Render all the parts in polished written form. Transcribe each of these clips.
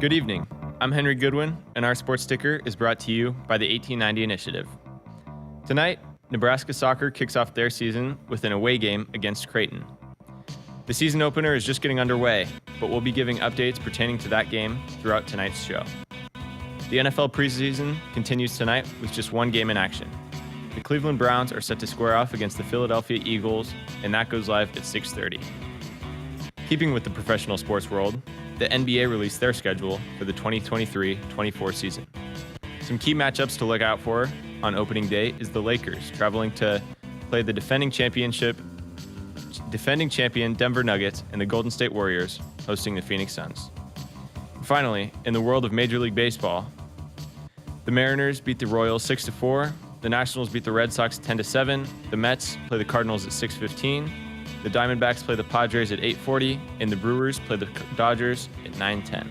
Good evening. I'm Henry Goodwin, and our sports ticker is brought to you by the 1890 Initiative. Tonight, Nebraska soccer kicks off their season with an away game against Creighton. The season opener is just getting underway, but we'll be giving updates pertaining to that game throughout tonight's show. The NFL preseason continues tonight with just one game in action. The Cleveland Browns are set to square off against the Philadelphia Eagles, and that goes live at 6:30. Keeping with the professional sports world, the NBA released their schedule for the 2023-24 season. Some key matchups to look out for on opening day is the Lakers traveling to play the defending champion Denver Nuggets and the Golden State Warriors hosting the Phoenix Suns. Finally, in the world of Major League Baseball, the Mariners beat the Royals 6-4, the Nationals beat the Red Sox 10-7, the Mets play the Cardinals at 6:15, the Diamondbacks play the Padres at 8:40, and the Brewers play the Dodgers at 9:10.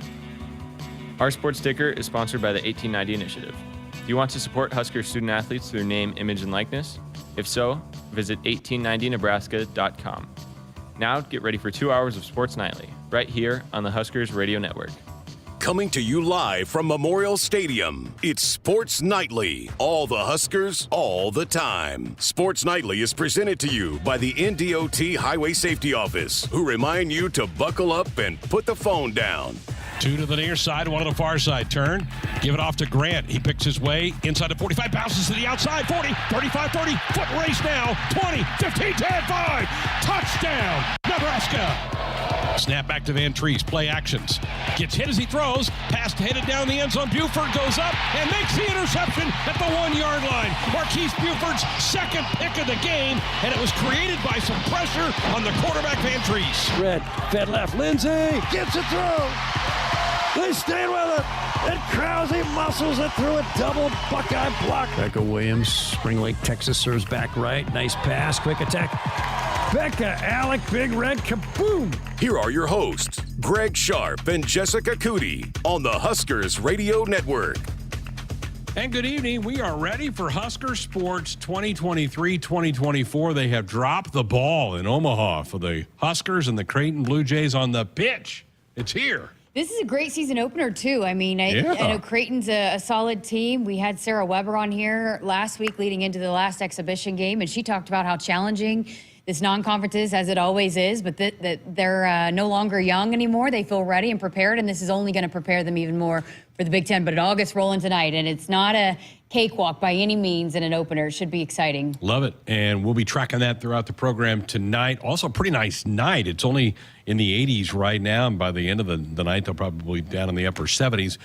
Our sports ticker is sponsored by the 1890 Initiative. Do you want to support Husker student athletes through name, image, and likeness? If so, visit 1890nebraska.com. Now get ready for 2 hours of Sports Nightly, right here on the Huskers Radio Network. Coming to you live from Memorial Stadium, it's Sports Nightly. All the Huskers, all the time. Sports Nightly is presented to you by the NDOT Highway Safety Office, who remind you to buckle up and put the phone down. Two to the near side, one on the far side. Turn, give it off to Grant. He picks his way inside the 45, bounces to the outside. 40, 35, 30, foot race now. 20, 15, 10, 5. Touchdown, Nebraska. Snap back to Van Treese, play actions. Gets hit as he throws, pass headed down the end zone. Buford goes up and makes the interception at the 1-yard line. Marquise Buford's second pick of the game, and it was created by some pressure on the quarterback, Van Treese. Red, fed left, Lindsay gets a throw. They stayed with it, and Krause muscles it through a double Buckeye block. Becca Williams, Spring Lake, Texas, serves back right. Nice pass, quick attack. Becca, Alec, Big Red, kaboom! Here are your hosts, Greg Sharpe and Jessica Coody on the Huskers Radio Network. And good evening. We are ready for Husker Sports 2023-2024. They have dropped the ball in Omaha for the Huskers and the Creighton Blue Jays on the pitch. It's here. This is a great season opener, too. I mean, I know Creighton's a solid team. We had Sarah Weber on here last week leading into the last exhibition game, and she talked about how challenging this non-conference is, as it always is, but that they're no longer young anymore. They feel ready and prepared, and this is only going to prepare them even more for the Big Ten. But it all gets rolling tonight, and it's not a cakewalk by any means in an opener. It should be exciting. Love it, and we'll be tracking that throughout the program tonight. Also, a pretty nice night. It's only in the 80s right now, and by the end of the night, they'll probably be down in the upper 70s.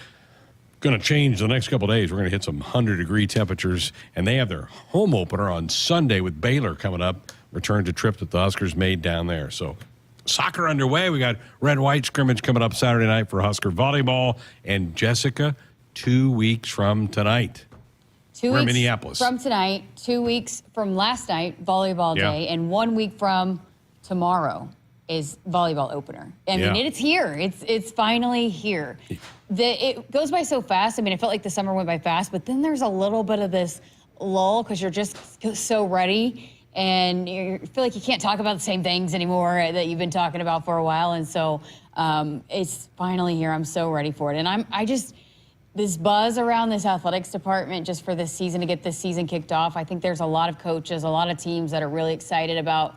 Going to change the next couple of days. We're going to hit some 100-degree temperatures, and they have their home opener on Sunday with Baylor coming up. Return to trip that the Huskers made down there. So soccer underway. We got red-white scrimmage coming up Saturday night for Husker volleyball. And Jessica, 2 weeks from tonight. We're in Minneapolis. From tonight, 2 weeks from last night, volleyball day, and 1 week from tomorrow is volleyball opener. I mean, it's here. It's finally here. It goes by so fast. I mean, I felt like the summer went by fast, but then there's a little bit of this lull because you're just so ready. And you feel like you can't talk about the same things anymore that you've been talking about for a while. And so it's finally here. I'm so ready for it. And this buzz around this athletics department just for this season, to get this season kicked off. I think there's a lot of coaches, a lot of teams that are really excited about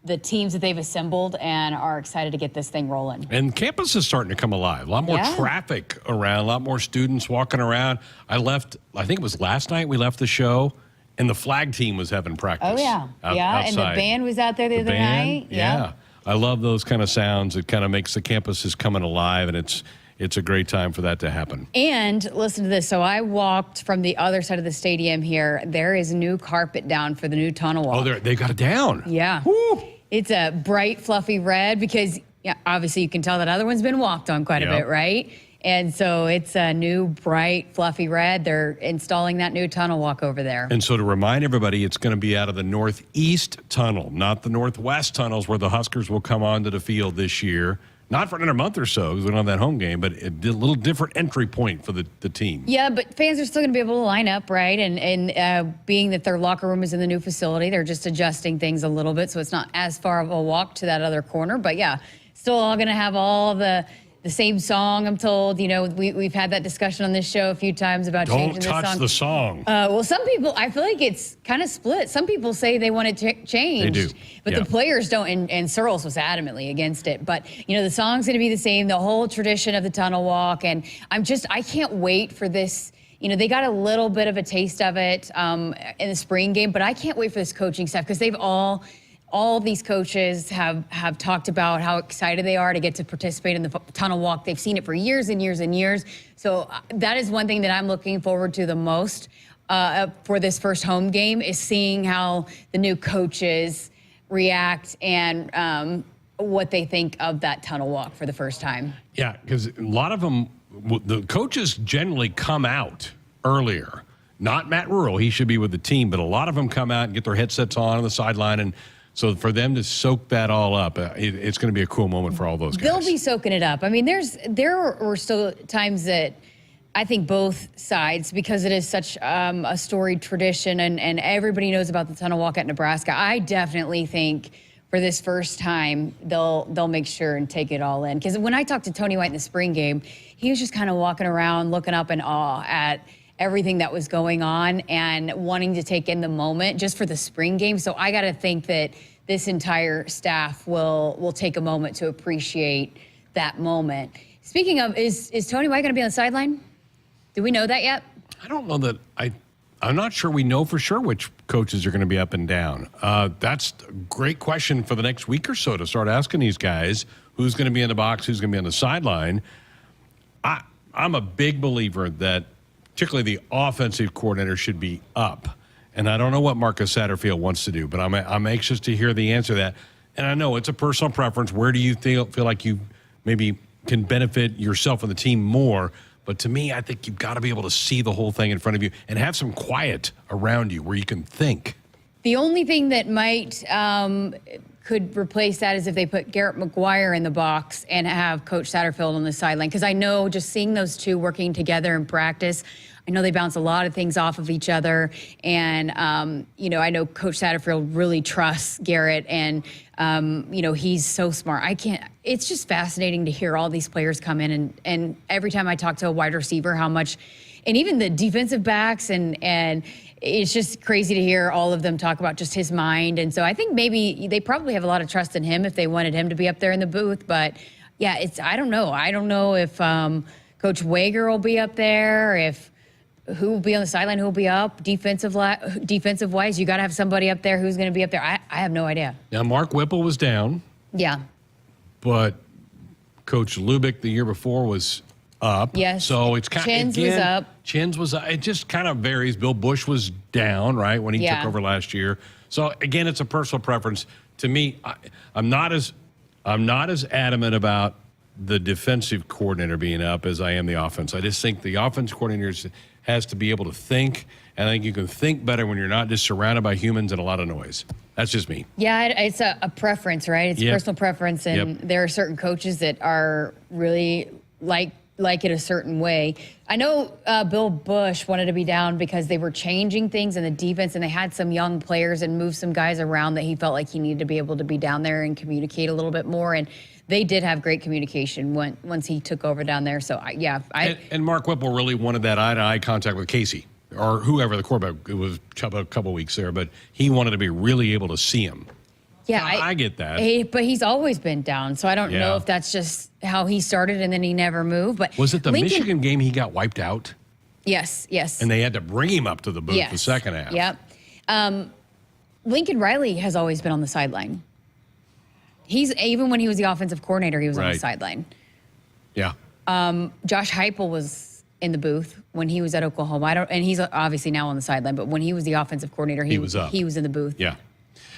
the teams that they've assembled and are excited to get this thing rolling. And campus is starting to come alive. A lot more traffic around, a lot more students walking around. I think it was last night we left the show, and the flag team was having practice. Oh, yeah. Outside. And the band was out there the other night. Yeah. I love those kind of sounds. It kind of makes the campuses coming alive, and it's a great time for that to happen. And listen to this. So I walked from the other side of the stadium here. There is new carpet down for the new tunnel walk. Oh, they got it down. Yeah. Woo. It's a bright, fluffy red because obviously you can tell that other one's been walked on quite a bit, right? And so it's a new, bright, fluffy red. They're installing that new tunnel walk over there. And so to remind everybody, it's going to be out of the northeast tunnel, not the northwest tunnels where the Huskers will come onto the field this year. Not for another month or so because we don't have that home game, but a little different entry point for the team. Yeah, but fans are still going to be able to line up, right? And being that their locker room is in the new facility, they're just adjusting things a little bit, so it's not as far of a walk to that other corner. But, yeah, still all going to have all the the same song, I'm told. You know, we've had that discussion on this show a few times about changing the song. Don't touch the song. Well, some people, I feel like it's kind of split. Some people say they want it changed. They do. But the players don't, and Searles was adamantly against it. But, you know, the song's going to be the same, the whole tradition of the tunnel walk. And I can't wait for this. You know, they got a little bit of a taste of it in the spring game, but I can't wait for this coaching staff because they've all these coaches have talked about how excited they are to get to participate in the tunnel walk. They've seen it for years and years and years. So that is one thing that I'm looking forward to the most for this first home game is seeing how the new coaches react and what they think of that tunnel walk for the first time. Yeah, because a lot of them, the coaches generally come out earlier. Not Matt Rural, he should be with the team, but a lot of them come out and get their headsets on the sideline. And so for them to soak that all up, it's going to be a cool moment for all those guys. They'll be soaking it up. I mean, there were still times that I think both sides, because it is such a storied tradition and everybody knows about the tunnel walk at Nebraska. I definitely think for this first time, they'll make sure and take it all in. Because when I talked to Tony White in the spring game, he was just kind of walking around, looking up in awe at everything that was going on and wanting to take in the moment just for the spring game. So I got to think that this entire staff will take a moment to appreciate that moment. Speaking of, is Tony White going to be on the sideline? Do we know that yet? I don't know that. I'm not sure we know for sure which coaches are going to be up and down. That's a great question for the next week or so to start asking these guys who's going to be in the box, who's going to be on the sideline. I'm a big believer that particularly the offensive coordinator should be up. And I don't know what Marcus Satterfield wants to do, but I'm anxious to hear the answer to that. And I know it's a personal preference. Where do you feel like you maybe can benefit yourself and the team more? But to me, I think you've got to be able to see the whole thing in front of you and have some quiet around you where you can think. The only thing that might could replace that is if they put Garrett McGuire in the box and have Coach Satterfield on the sideline. Because I know just seeing those two working together in practice, I know they bounce a lot of things off of each other. And, you know, I know Coach Satterfield really trusts Garrett and, you know, he's so smart. It's just fascinating to hear all these players come in and every time I talk to a wide receiver, how much, and even the defensive backs and it's just crazy to hear all of them talk about just his mind. And so I think maybe they probably have a lot of trust in him if they wanted him to be up there in the booth. But yeah, I don't know. I don't know if Coach Wager will be up there, who will be on the sideline, who will be up, defensive-wise. You got to have somebody up there who's going to be up there. I have no idea. Now, Mark Whipple was down. Yeah. But Coach Lubick the year before was up. Yes. So it's kind of, Chins was up. Chins was up. It just kind of varies. Bill Bush was down, right, when he took over last year. So, again, it's a personal preference. To me, I'm not as adamant about the defensive coordinator being up as I am the offense. I just think the offense coordinator has to be able to think, and I think you can think better when you're not just surrounded by humans and a lot of noise. That's just me. Yeah, it's a preference, right? It's personal preference, and there are certain coaches that are really like it a certain way. I know Bill Bush wanted to be down because they were changing things in the defense, and they had some young players and moved some guys around that he felt like he needed to be able to be down there and communicate a little bit more. And they did have great communication once he took over down there. So, and Mark Whipple really wanted that eye-to-eye contact with Casey or whoever the quarterback. It was a couple weeks there, but he wanted to be really able to see him. Yeah, I get that. But he's always been down, so I don't know if that's just how he started and then he never moved. But was it the Michigan game he got wiped out? Yes. And they had to bring him up to the booth the second half. Yep. Lincoln Riley has always been on the sideline. Even when he was the offensive coordinator, he was on the sideline. Yeah. Josh Heupel was in the booth when he was at Oklahoma. And he's obviously now on the sideline, but when he was the offensive coordinator, he was up. He was in the booth. Yeah.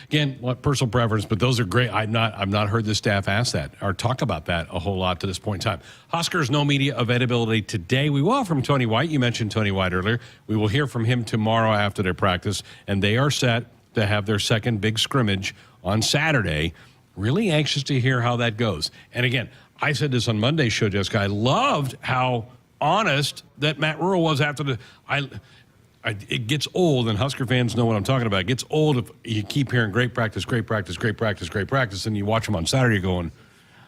Again, personal preference, but those are great. I've not heard the staff ask that or talk about that a whole lot to this point in time. Huskers, no media availability today. We will have from Tony White. You mentioned Tony White earlier. We will hear from him tomorrow after their practice, and they are set to have their second big scrimmage on Saturday. Really anxious to hear how that goes. And again, I said this on Monday's show, Jessica. I loved how honest that Matt Rural was after it gets old, and Husker fans know what I'm talking about. It gets old if you keep hearing great practice, and you watch them on Saturday going,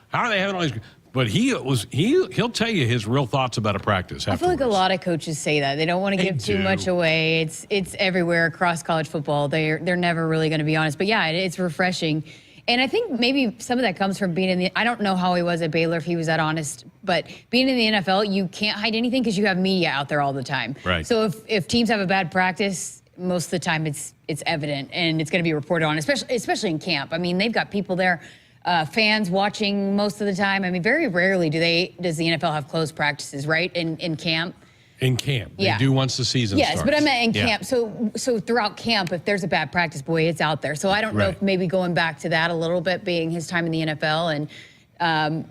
how are they having all these? But he'll tell you his real thoughts about a practice afterwards. I feel like a lot of coaches say that. They don't want to give too much away. It's everywhere across college football. They're never really going to be honest. But yeah, it's refreshing. And I think maybe some of that comes from being in I don't know how he was at Baylor, if he was that honest, but being in the NFL, you can't hide anything because you have media out there all the time. Right. So if teams have a bad practice, most of the time it's evident and it's going to be reported on, especially in camp. I mean, they've got people there, fans watching most of the time. I mean, very rarely does the NFL have closed practices, right? In camp. In camp. They do once the season starts. Yes, but I meant in camp. So throughout camp, if there's a bad practice, boy, it's out there. So I don't know if maybe going back to that a little bit, being his time in the NFL and,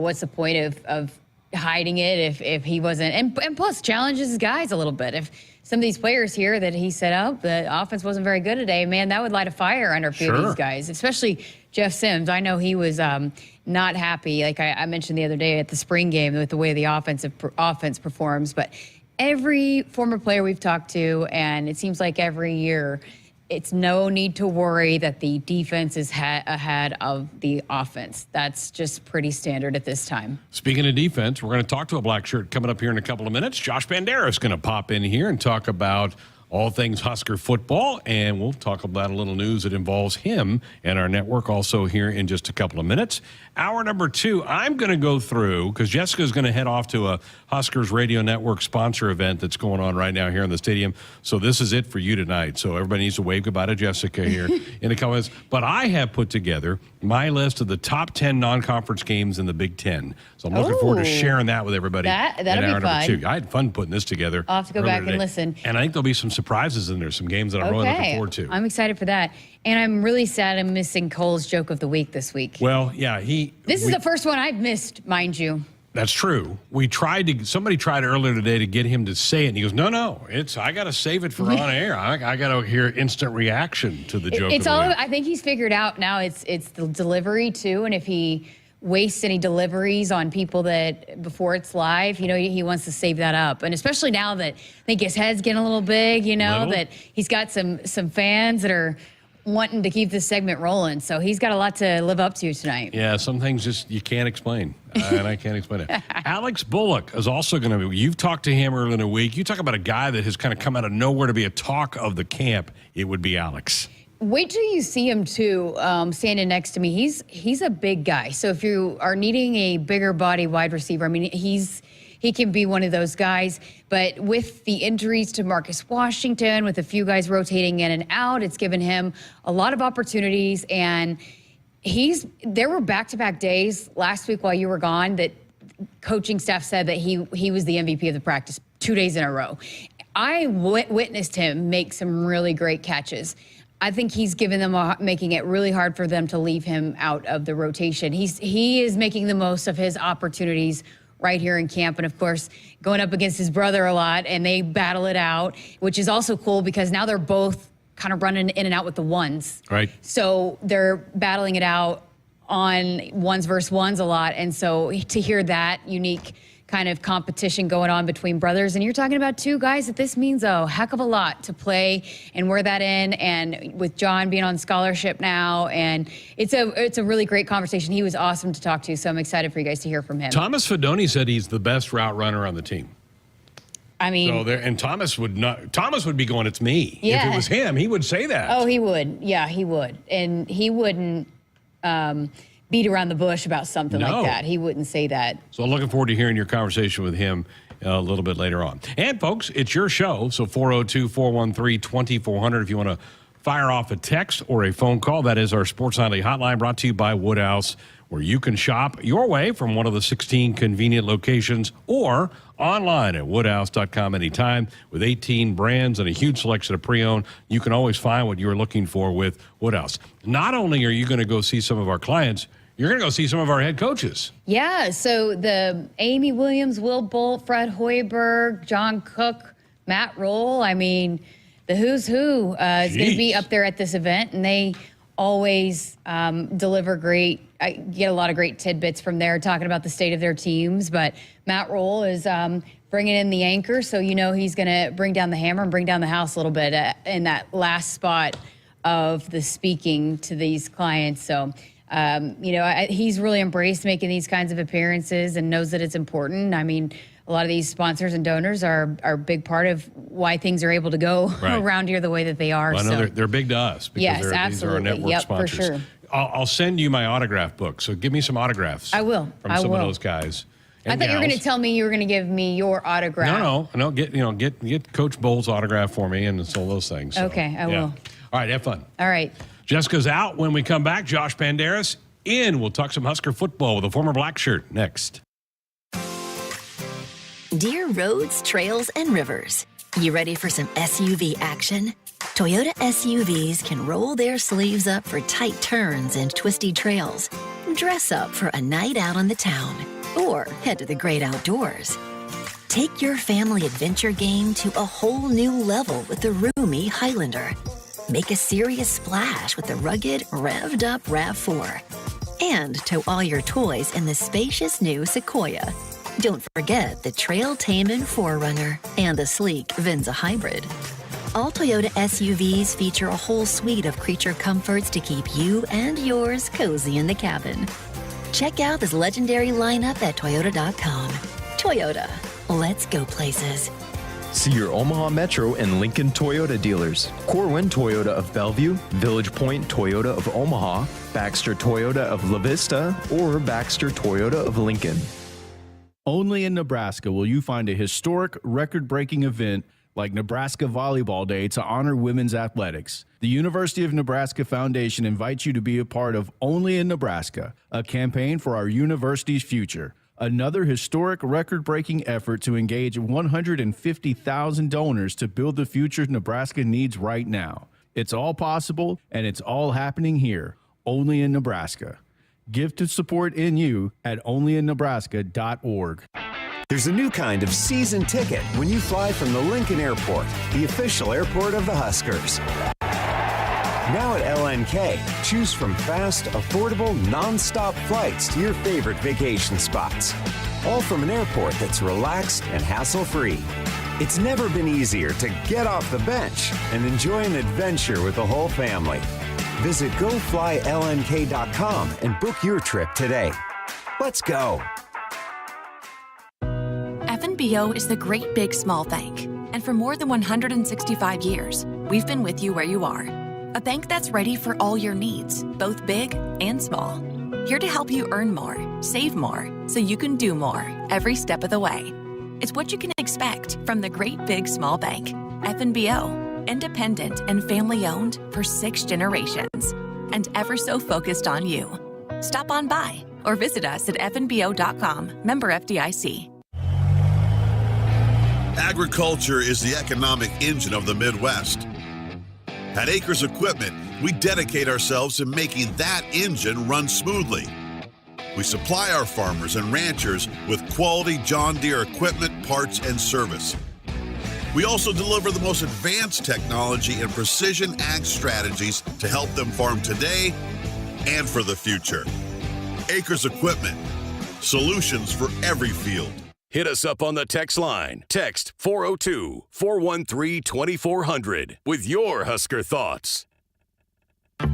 what's the point of hiding it if he wasn't. And plus challenges his guys a little bit. If some of these players here that he set up, the offense wasn't very good today, man, that would light a fire under a few of these guys, especially Jeff Sims. I know he was not happy, like I mentioned the other day at the spring game, with the way the offense performs. But every former player we've talked to, and it seems like every year, it's no need to worry that the defense is ahead of the offense. That's just pretty standard at this time. Speaking of defense, we're going to talk to a black shirt coming up here in a couple of minutes. Josh Banderas is going to pop in here and talk about all things Husker football, and we'll talk about a little news that involves him and our network also here in just a couple of minutes. Hour number 2, I'm going to go through, because Jessica's going to head off to a Huskers Radio Network sponsor event that's going on right now here in the stadium. So this is it for you tonight. So everybody needs to wave goodbye to Jessica here in a couple minutes. But I have put together my list of the top 10 non-conference games in the Big Ten. So I'm looking forward to sharing that with everybody. That'll in hour be fun. number 2. I had fun putting this together. I'll have to go back and listen. And I think there'll be some surprises in there, some games that I'm really looking forward to. I'm excited for that. And I'm really sad I'm missing Cole's joke of the week this week. Well, yeah, This is the first one I've missed, mind you. That's true. Somebody tried earlier today to get him to say it, and he goes, no, I got to save it for on air. I got to hear instant reaction to the joke. I think he's figured out now it's the delivery too, and if he wastes any deliveries on people that before it's live, he wants to save that up. And especially now that I think his head's getting a little big, that he's got some fans that are wanting to keep this segment rolling. So he's got a lot to live up to tonight. Yeah, some things just you can't explain, and I can't explain it. Alex Bullock is also going to be, you've talked to him earlier in the week. You talk about a guy that has kind of come out of nowhere to be a talk of the camp. It would be Alex. Wait till you see him too, standing next to me. He's a big guy. So if you are needing a bigger body wide receiver, I mean, he can be one of those guys. But with the injuries to Marcus Washington, with a few guys rotating in and out, it's given him a lot of opportunities. And there were back-to-back days last week while you were gone that coaching staff said that he was the MVP of the practice 2 days in a row. I witnessed him make some really great catches. I think he's given them making it really hard for them to leave him out of the rotation. He is making the most of his opportunities right here in camp, and of course going up against his brother a lot, and they battle it out, which is also cool because now they're both kind of running in and out with the ones. Right. So they're battling it out on ones versus ones a lot, and so to hear that unique kind of competition going on between brothers, and you're talking about two guys that this means a heck of a lot to play and wear that in, and with John being on scholarship now, and it's a really great conversation. He was awesome to talk to, so I'm excited for you guys to hear from him. Thomas Fedoni said he's the best route runner on the team. I mean, Thomas would be going, it's me. Yeah. If it was him, he would say that. Oh, he would. Yeah, he would. And he wouldn't beat around the bush about something like that. He wouldn't say that. So I'm looking forward to hearing your conversation with him a little bit later on. And, folks, it's your show, so 402-413-2400 if you want to fire off a text or a phone call. That is our Sports Nightly hotline, brought to you by Woodhouse, where you can shop your way from one of the 16 convenient locations or online at woodhouse.com anytime. With 18 brands and a huge selection of pre-owned, you can always find what you're looking for with Woodhouse. Not only are you going to go see some of our clients, you're going to go see some of our head coaches. Yeah, so the Amy Williams, Will Bolt, Fred Hoiberg, John Cook, Matt Roll, I mean, the who's who is going to be up there at this event, and they always deliver great. I get a lot of great tidbits from there talking about the state of their teams, but Matt Roll is bringing in the anchor, so he's going to bring down the hammer and bring down the house a little bit in that last spot of the speaking to these clients. So He's really embraced making these kinds of appearances and knows that it's important. I mean, a lot of these sponsors and donors are a big part of why things are able to go around here the way that they are. Well, I know they're big to us because yes, these are our absolutely. network Yep, sponsors. for sure. I'll send you my autograph book. So give me some autographs. I will. From some of those guys. I thought you were going to tell me you were going to give me your autograph. No. Get Coach Bull's autograph for me and all those things. So, okay, I will. All right, have fun. All right. Jessica's out. When we come back, Josh Banderas in. We'll talk some Husker football with a former black shirt next. Dear roads, trails, and rivers, you ready for some SUV action? Toyota SUVs can roll their sleeves up for tight turns and twisty trails, dress up for a night out on the town, or head to the great outdoors. Take your family adventure game to a whole new level with the roomy Highlander. Make a serious splash with the rugged, revved-up RAV4. And tow all your toys in the spacious new Sequoia. Don't forget the trail-taming 4Runner and the sleek Venza Hybrid. All Toyota SUVs feature a whole suite of creature comforts to keep you and yours cozy in the cabin. Check out this legendary lineup at Toyota.com. Toyota, let's go places. See your Omaha Metro and Lincoln Toyota dealers. Corwin Toyota of Bellevue, Village Point Toyota of Omaha, Baxter Toyota of La Vista, or Baxter Toyota of Lincoln. Only in Nebraska will you find a historic, record-breaking event like Nebraska Volleyball Day to honor women's athletics. The University of Nebraska Foundation invites you to be a part of Only in Nebraska, a campaign for our university's future. Another historic, record-breaking effort to engage 150,000 donors to build the future Nebraska needs right now. It's all possible, and it's all happening here, only in Nebraska. Give to support NU at onlyinnebraska.org. There's a new kind of season ticket when you fly from the Lincoln Airport, the official airport of the Huskers. Now at LNK, choose from fast, affordable, non-stop flights to your favorite vacation spots. All from an airport that's relaxed and hassle-free. It's never been easier to get off the bench and enjoy an adventure with the whole family. Visit GoFlyLNK.com and book your trip today. Let's go. FNBO is the great big small bank. And for more than 165 years, we've been with you where you are. A bank that's ready for all your needs, both big and small. Here to help you earn more, save more, so you can do more every step of the way. It's what you can expect from the great big small bank. FNBO, independent and family owned for 6 generations, and ever so focused on you. Stop on by or visit us at fnbo.com, member FDIC. Agriculture is the economic engine of the Midwest. At Acres Equipment, we dedicate ourselves to making that engine run smoothly. We supply our farmers and ranchers with quality John Deere equipment, parts, and service. We also deliver the most advanced technology and precision ag strategies to help them farm today and for the future. Acres Equipment, solutions for every field. Hit us up on the text line. Text 402-413-2400 with your Husker thoughts.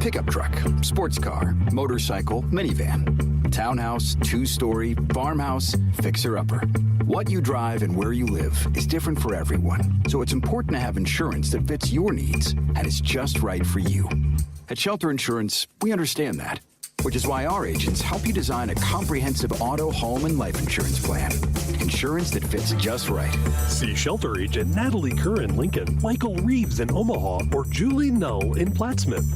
Pickup truck, sports car, motorcycle, minivan, townhouse, 2-story, farmhouse, fixer-upper. What you drive and where you live is different for everyone, so it's important to have insurance that fits your needs and is just right for you. At Shelter Insurance, we understand that, which is why our agents help you design a comprehensive auto, home, and life insurance plan. Insurance that fits just right. See Shelter Agent Natalie Kerr in Lincoln, Michael Reeves in Omaha, or Julie Null in Plattsmouth.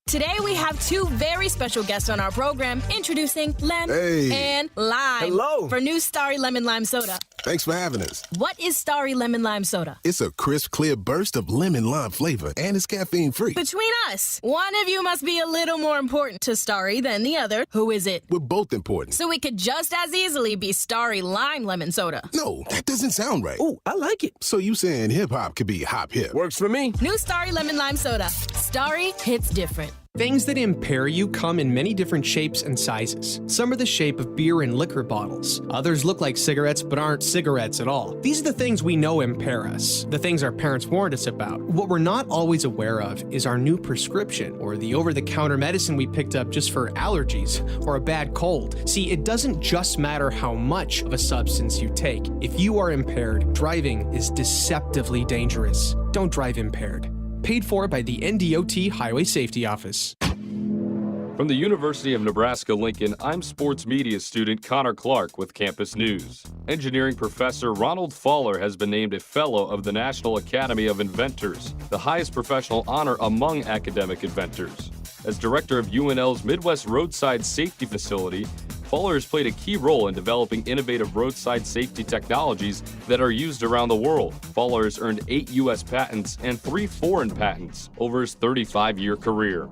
Today we have 2 very special guests on our program, introducing Lem and Lime. Hello. For new Starry Lemon Lime Soda. Thanks for having us. What is Starry Lemon Lime Soda? It's a crisp, clear burst of lemon lime flavor, and it's caffeine-free. Between us, one of you must be a little more important to Starry than the other. Who is it? We're both important. So it could just as easily be Starry Lime Lemon Soda. No, that doesn't sound right. Oh, I like it. So you saying hip-hop could be hop-hip? Works for me. New Starry Lemon Lime Soda. Starry hits different. Things that impair you come in many different shapes and sizes. Some are the shape of beer and liquor bottles. Others look like cigarettes but aren't cigarettes at all. These are the things we know impair us, the things our parents warned us about. What we're not always aware of is our new prescription, or the over-the-counter medicine we picked up just for allergies or a bad cold. See, it doesn't just matter how much of a substance you take. If you are impaired, driving is deceptively dangerous. Don't drive impaired. Paid for by the NDOT Highway Safety Office. From the University of Nebraska-Lincoln, I'm sports media student Connor Clark with Campus News. Engineering professor Ronald Faller has been named a Fellow of the National Academy of Inventors, the highest professional honor among academic inventors. As director of UNL's Midwest Roadside Safety Facility, Faller has played a key role in developing innovative roadside safety technologies that are used around the world. Faller has earned 8 U.S. patents and 3 foreign patents over his 35-year career.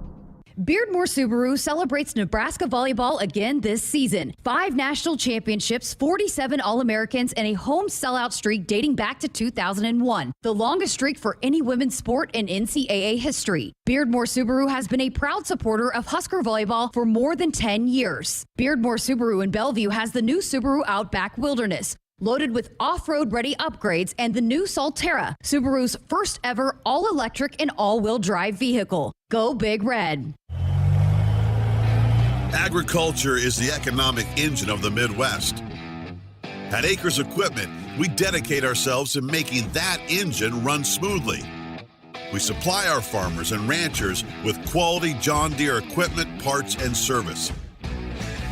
Beardmore Subaru celebrates Nebraska volleyball again this season. 5 national championships, 47 All-Americans, and a home sellout streak dating back to 2001. The longest streak for any women's sport in NCAA history. Beardmore Subaru has been a proud supporter of Husker volleyball for more than 10 years. Beardmore Subaru in Bellevue has the new Subaru Outback Wilderness, loaded with off-road ready upgrades, and the new Solterra, Subaru's first ever all-electric and all-wheel drive vehicle. Go Big Red. Agriculture is the economic engine of the Midwest. At Acres Equipment, we dedicate ourselves to making that engine run smoothly. We supply our farmers and ranchers with quality John Deere equipment, parts, and service.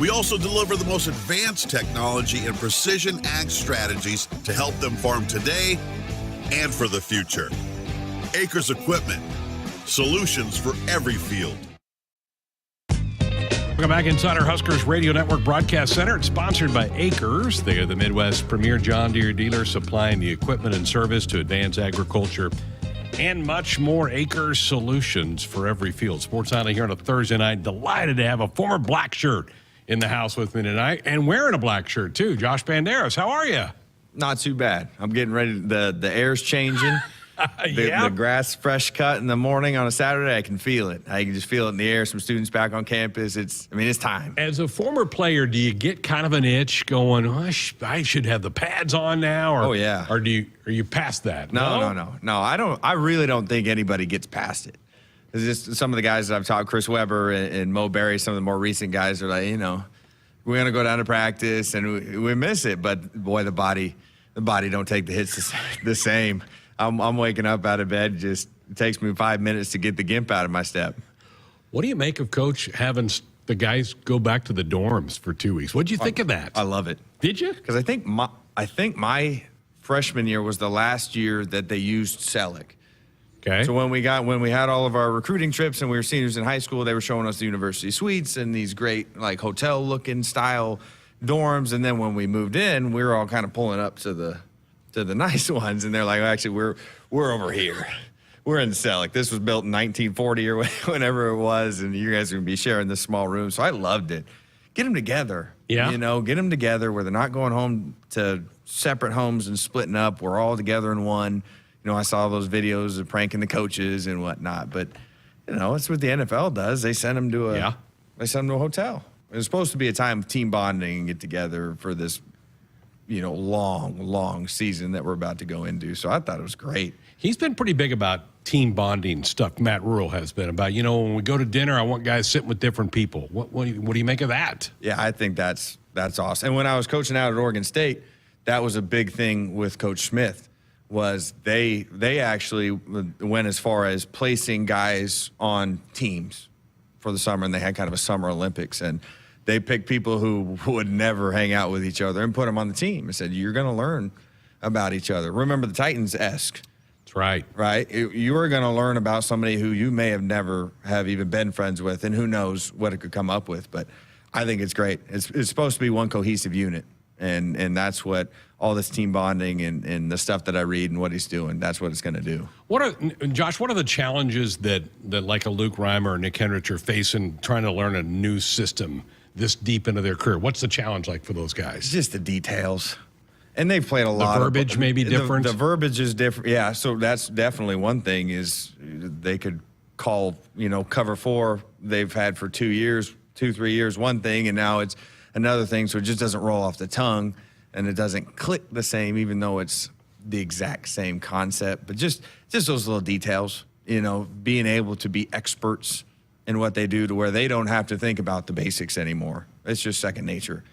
We also deliver the most advanced technology and precision ag strategies to help them farm today and for the future. Acres Equipment, solutions for every field. Welcome back inside our Huskers Radio Network Broadcast Center. It's sponsored by Acres. They are the Midwest's premier John Deere dealer, supplying the equipment and service to advance agriculture and much more. Acres, solutions for every field. Sports Nightly here on a Thursday night. Delighted to have a former black shirt in the house with me tonight, and wearing a black shirt too. Josh Banderas, how are you? Not too bad. I'm getting ready. The air's changing. The grass fresh cut in the morning on a Saturday. I can feel it. I can just feel it in the air. Some students back on campus. It's time. As a former player, do you get kind of an itch going, oh, I should have the pads on now? Or, oh, yeah. Or are you past that? No, I don't. I really don't think anybody gets past it. It's just some of the guys that I've talked, Chris Webber and Mo Berry, some of the more recent guys are like, we're going to go down to practice and we miss it. But boy, the body don't take the hits the same. I'm waking up out of bed. It takes me 5 minutes to get the gimp out of my step. What do you make of Coach having the guys go back to the dorms for 2 weeks? What did you think of that? I love it. Did you? Because I think my freshman year was the last year that they used Selleck. Okay. So when we had all of our recruiting trips and we were seniors in high school, they were showing us the university suites and these great like hotel looking style dorms. And then when we moved in, we were all kind of pulling up to the nice ones. And they're like, well, actually, we're over here. We're in Selleck. This was built in 1940 or whenever it was. And you guys are going to be sharing this small room. So I loved it. Get them together. Yeah. Get them together where they're not going home to separate homes and splitting up. We're all together in one. I saw those videos of pranking the coaches and whatnot, but it's what the NFL does. They send them to a hotel. It's supposed to be a time of team bonding and get together for this, long season that we're about to go into. So I thought it was great. He's been pretty big about team bonding stuff. Matt Rule has been about, when we go to dinner, I want guys sitting with different people. What do you make of that? Yeah, I think that's awesome. And when I was coaching out at Oregon State, that was a big thing with Coach Smith. Was they actually went as far as placing guys on teams for the summer, and they had kind of a summer Olympics, and they picked people who would never hang out with each other and put them on the team and said, you're going to learn about each other. Remember the Titans-esque. That's right. Right? You are going to learn about somebody who you may have never have even been friends with, and who knows what it could come up with. But I think it's great. It's supposed to be one cohesive unit. And that's what all this team bonding and the stuff that I read and what he's doing, that's what it's going to do. Josh, what are the challenges that like a Luke Reimer or Nick Henrich are facing trying to learn a new system this deep into their career? What's the challenge like for those guys? Just the details. And they've played a lot. The verbiage may be different. The verbiage is different. Yeah, so that's definitely one thing is they could call, cover 4 they've had for 3 years, one thing, and now it's another thing. So it just doesn't roll off the tongue, and it doesn't click the same, even though it's the exact same concept. But just those little details, being able to be experts in what they do to where they don't have to think about the basics anymore. It's just second nature.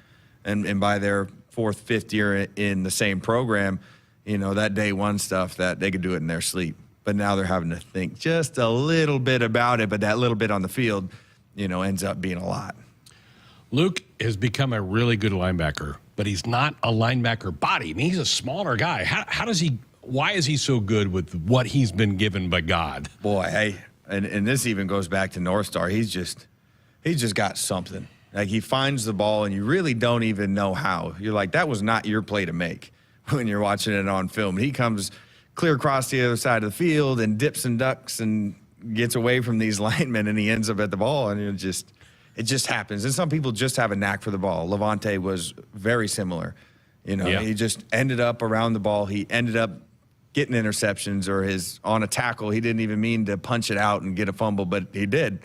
And by their 4th, 5th year in the same program, that day one stuff, that they could do it in their sleep. But now they're having to think just a little bit about it, but that little bit on the field, ends up being a lot. Luke has become a really good linebacker, but he's not a linebacker body. I mean, he's a smaller guy. Why is he so good with what he's been given by God? Boy, and this even goes back to North Star. He's just got something. Like, he finds the ball, and you really don't even know how. You're like, that was not your play to make when you're watching it on film. He comes clear across the other side of the field and dips and ducks and gets away from these linemen, and he ends up at the ball, and it just happens. And some people just have a knack for the ball. Levante was very similar. He just ended up around the ball. He ended up getting interceptions, or on a tackle, he didn't even mean to punch it out and get a fumble, but he did.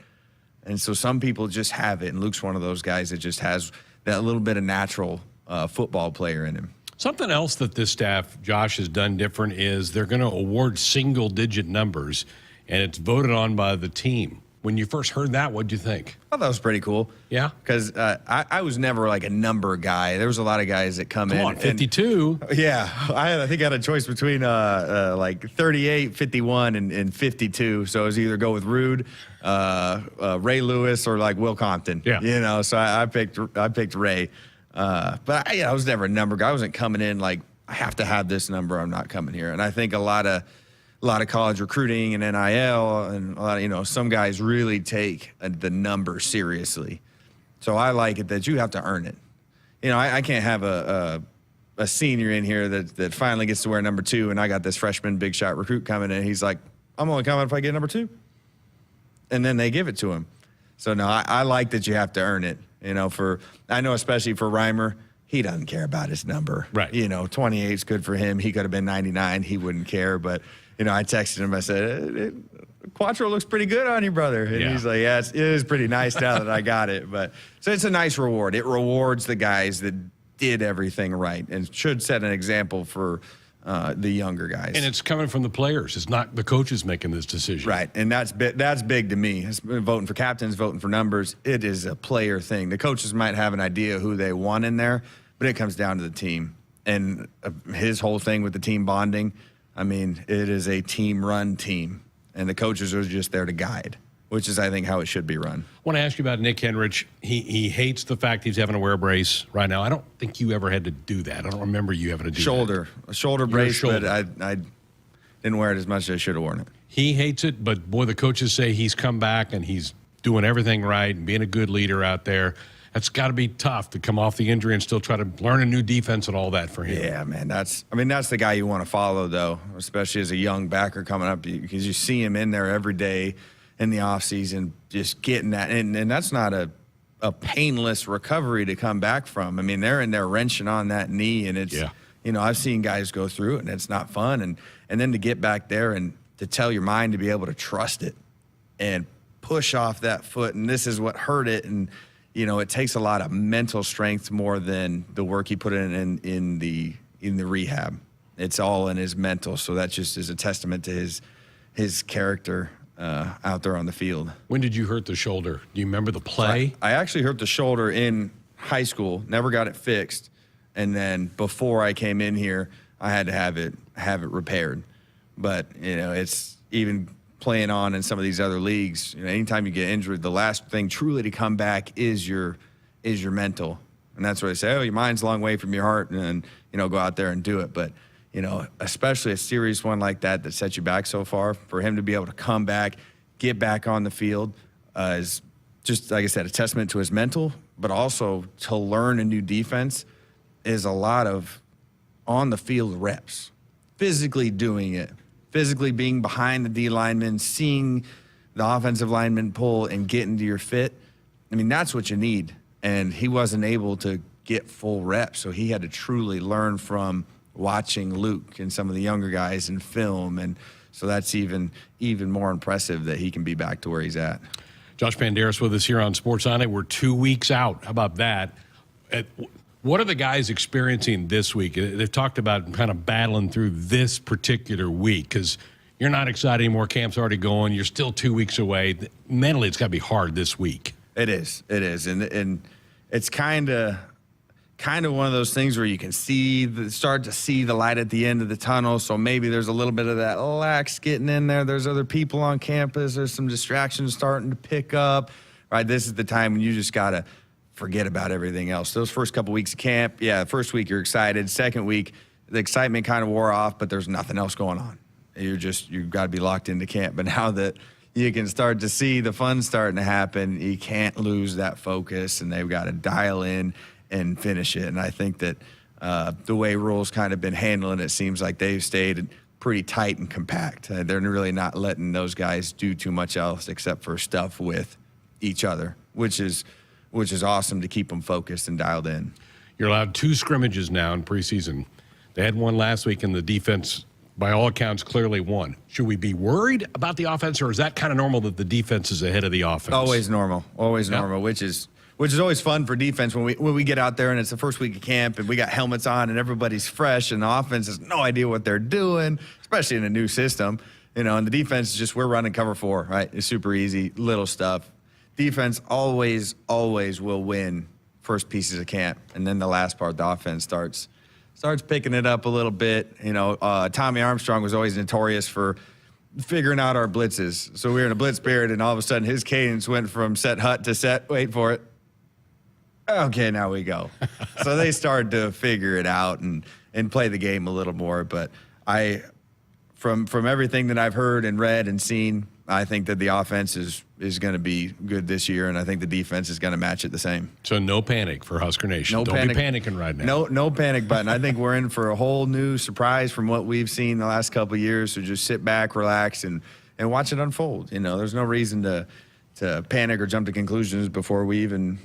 And so some people just have it, and Luke's one of those guys that just has that little bit of natural football player in him. Something else that this staff, Josh, has done different is they're going to award single-digit numbers, and it's voted on by the team. When you first heard that, what'd you think? I thought that was pretty cool. Yeah? Because I was never like a number guy. There was a lot of guys that come in. Come on, 52. Yeah. I think I had a choice between like 38, 51, and 52. So it was either go with Rude, Ray Lewis, or like Will Compton. Yeah. So I picked Ray. But I was never a number guy. I wasn't coming in like, I have to have this number. I'm not coming here. And I think a lot of college recruiting and NIL and a lot, some guys really take the number seriously. So I like it that you have to earn it. I can't have a senior in here that finally gets to wear number 2, and I got this freshman big shot recruit coming in. He's like, I'm only coming if I get number 2. And then they give it to him. So no, I like that you have to earn it. I know especially for Reimer, he doesn't care about his number. Right. 28 is good for him. He could have been 99. He wouldn't care. But, I texted him. I said, Quattro looks pretty good on you, brother. And he's like, yeah, it is pretty nice now that I got it. But so it's a nice reward. It rewards the guys that did everything right and should set an example for the younger guys. And it's coming from the players. It's not the coaches making this decision. Right, and that's big to me. It's voting for captains, voting for numbers. It is a player thing. The coaches might have an idea who they want in there, but it comes down to the team. And his whole thing with the team bonding, it is a team-run team, and the coaches are just there to guide, which is, I think, how it should be run. I want to ask you about Nick Henrich. He hates the fact he's having to wear a brace right now. I don't think you ever had to do that. I don't remember you having to do a shoulder brace, but I didn't wear it as much as I should have worn it. He hates it, but, boy, the coaches say he's come back and he's doing everything right and being a good leader out there. That's got to be tough to come off the injury and still try to learn a new defense and all that for him. Yeah, man. That's the guy you want to follow, though, especially as a young backer coming up, because you see him in there every day in the offseason just getting that. And that's not a painless recovery to come back from. They're in there wrenching on that knee, and it's, I've seen guys go through it, and it's not fun. And then to get back there and to tell your mind to be able to trust it and push off that foot, and this is what hurt it, and it takes a lot of mental strength more than the work he put in the rehab. It's all in his mental, so that just is a testament to his character out there on the field. When did you hurt the shoulder? Do you remember the play? So I actually hurt the shoulder in high school, never got it fixed, and then before I came in here, I had to have it repaired. But it's even playing on in some of these other leagues, anytime you get injured, the last thing truly to come back is your mental. And that's what I say, your mind's a long way from your heart, and go out there and do it. But, especially a serious one like that sets you back so far, for him to be able to come back, get back on the field is just, like I said, a testament to his mental, but also to learn a new defense is a lot of on-the-field reps, physically doing it. Physically being behind the D lineman, seeing the offensive lineman pull and get into your fit. That's what you need. And he wasn't able to get full reps, so he had to truly learn from watching Luke and some of the younger guys in film. And so that's even more impressive that he can be back to where he's at. Josh Banderas with us here on Sports Night. We're 2 weeks out. How about that? What are the guys experiencing this week? They've talked about kind of battling through this particular week because you're not excited anymore. Camp's already going. You're still 2 weeks away. Mentally, it's got to be hard this week. It is. And it's kind of one of those things where you can start to see the light at the end of the tunnel. So maybe there's a little bit of that lax getting in there. There's other people on campus. There's some distractions starting to pick up. Right, this is the time when you just gotta forget about everything else. Those first couple weeks of camp, first week you're excited. Second week, the excitement kind of wore off, but there's nothing else going on. You've got to be locked into camp. But now that you can start to see the fun starting to happen, you can't lose that focus, and they've got to dial in and finish it. And I think that the way Rule's kind of been handling it seems like they've stayed pretty tight and compact. They're really not letting those guys do too much else except for stuff with each other, which is awesome to keep them focused and dialed in. You're allowed 2 scrimmages now in preseason. They had one last week, and the defense, by all accounts, clearly won. Should we be worried about the offense, or is that kind of normal that the defense is ahead of the offense? Always normal, which is always fun for defense when we get out there and it's the first week of camp and we got helmets on and everybody's fresh and the offense has no idea what they're doing, especially in a new system. And the defense is just, we're running cover 4, right? It's super easy, little stuff. Defense always will win first pieces of camp, and then the last part, the offense starts picking it up a little bit. Tommy Armstrong was always notorious for figuring out our blitzes. So we were in a blitz period, and all of a sudden his cadence went from set hut to set, wait for it, okay, now we go. So they started to figure it out and play the game a little more. But from everything that I've heard and read and seen, I think that the offense is going to be good this year, and I think the defense is going to match it the same. So no panic for Husker Nation. Don't be panicking right now. No panic button. I think we're in for a whole new surprise from what we've seen the last couple of years. So just sit back, relax, and watch it unfold. There's no reason to panic or jump to conclusions before we even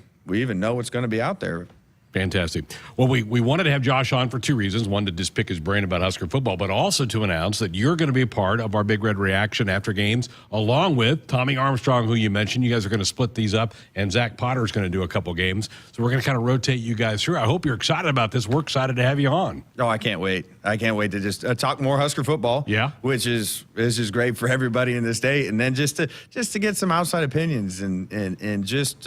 know what's going to be out there. Fantastic. Well, we wanted to have Josh on for 2 reasons. One, to just pick his brain about Husker football, but also to announce that you're going to be a part of our Big Red Reaction after games, along with Tommy Armstrong, who you mentioned. You guys are going to split these up, and Zach Potter is going to do a couple games. So we're going to kind of rotate you guys through. I hope you're excited about this. We're excited to have you on. Oh, I can't wait. I can't wait to just talk more Husker football. Yeah. Which is great for everybody in the state. And then just to get some outside opinions and just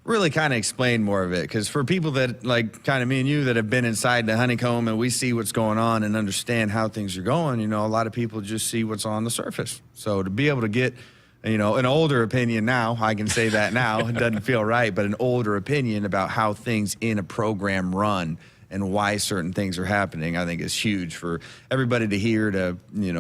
really kind of explain more of it, because for people that like kind of me and you that have been inside the honeycomb and we see what's going on and understand how things are going, a lot of people just see what's on the surface. So to be able to get an older opinion now, I can say that now, it doesn't feel right, but an older opinion about how things in a program run and why certain things are happening, I think is huge for everybody to hear, to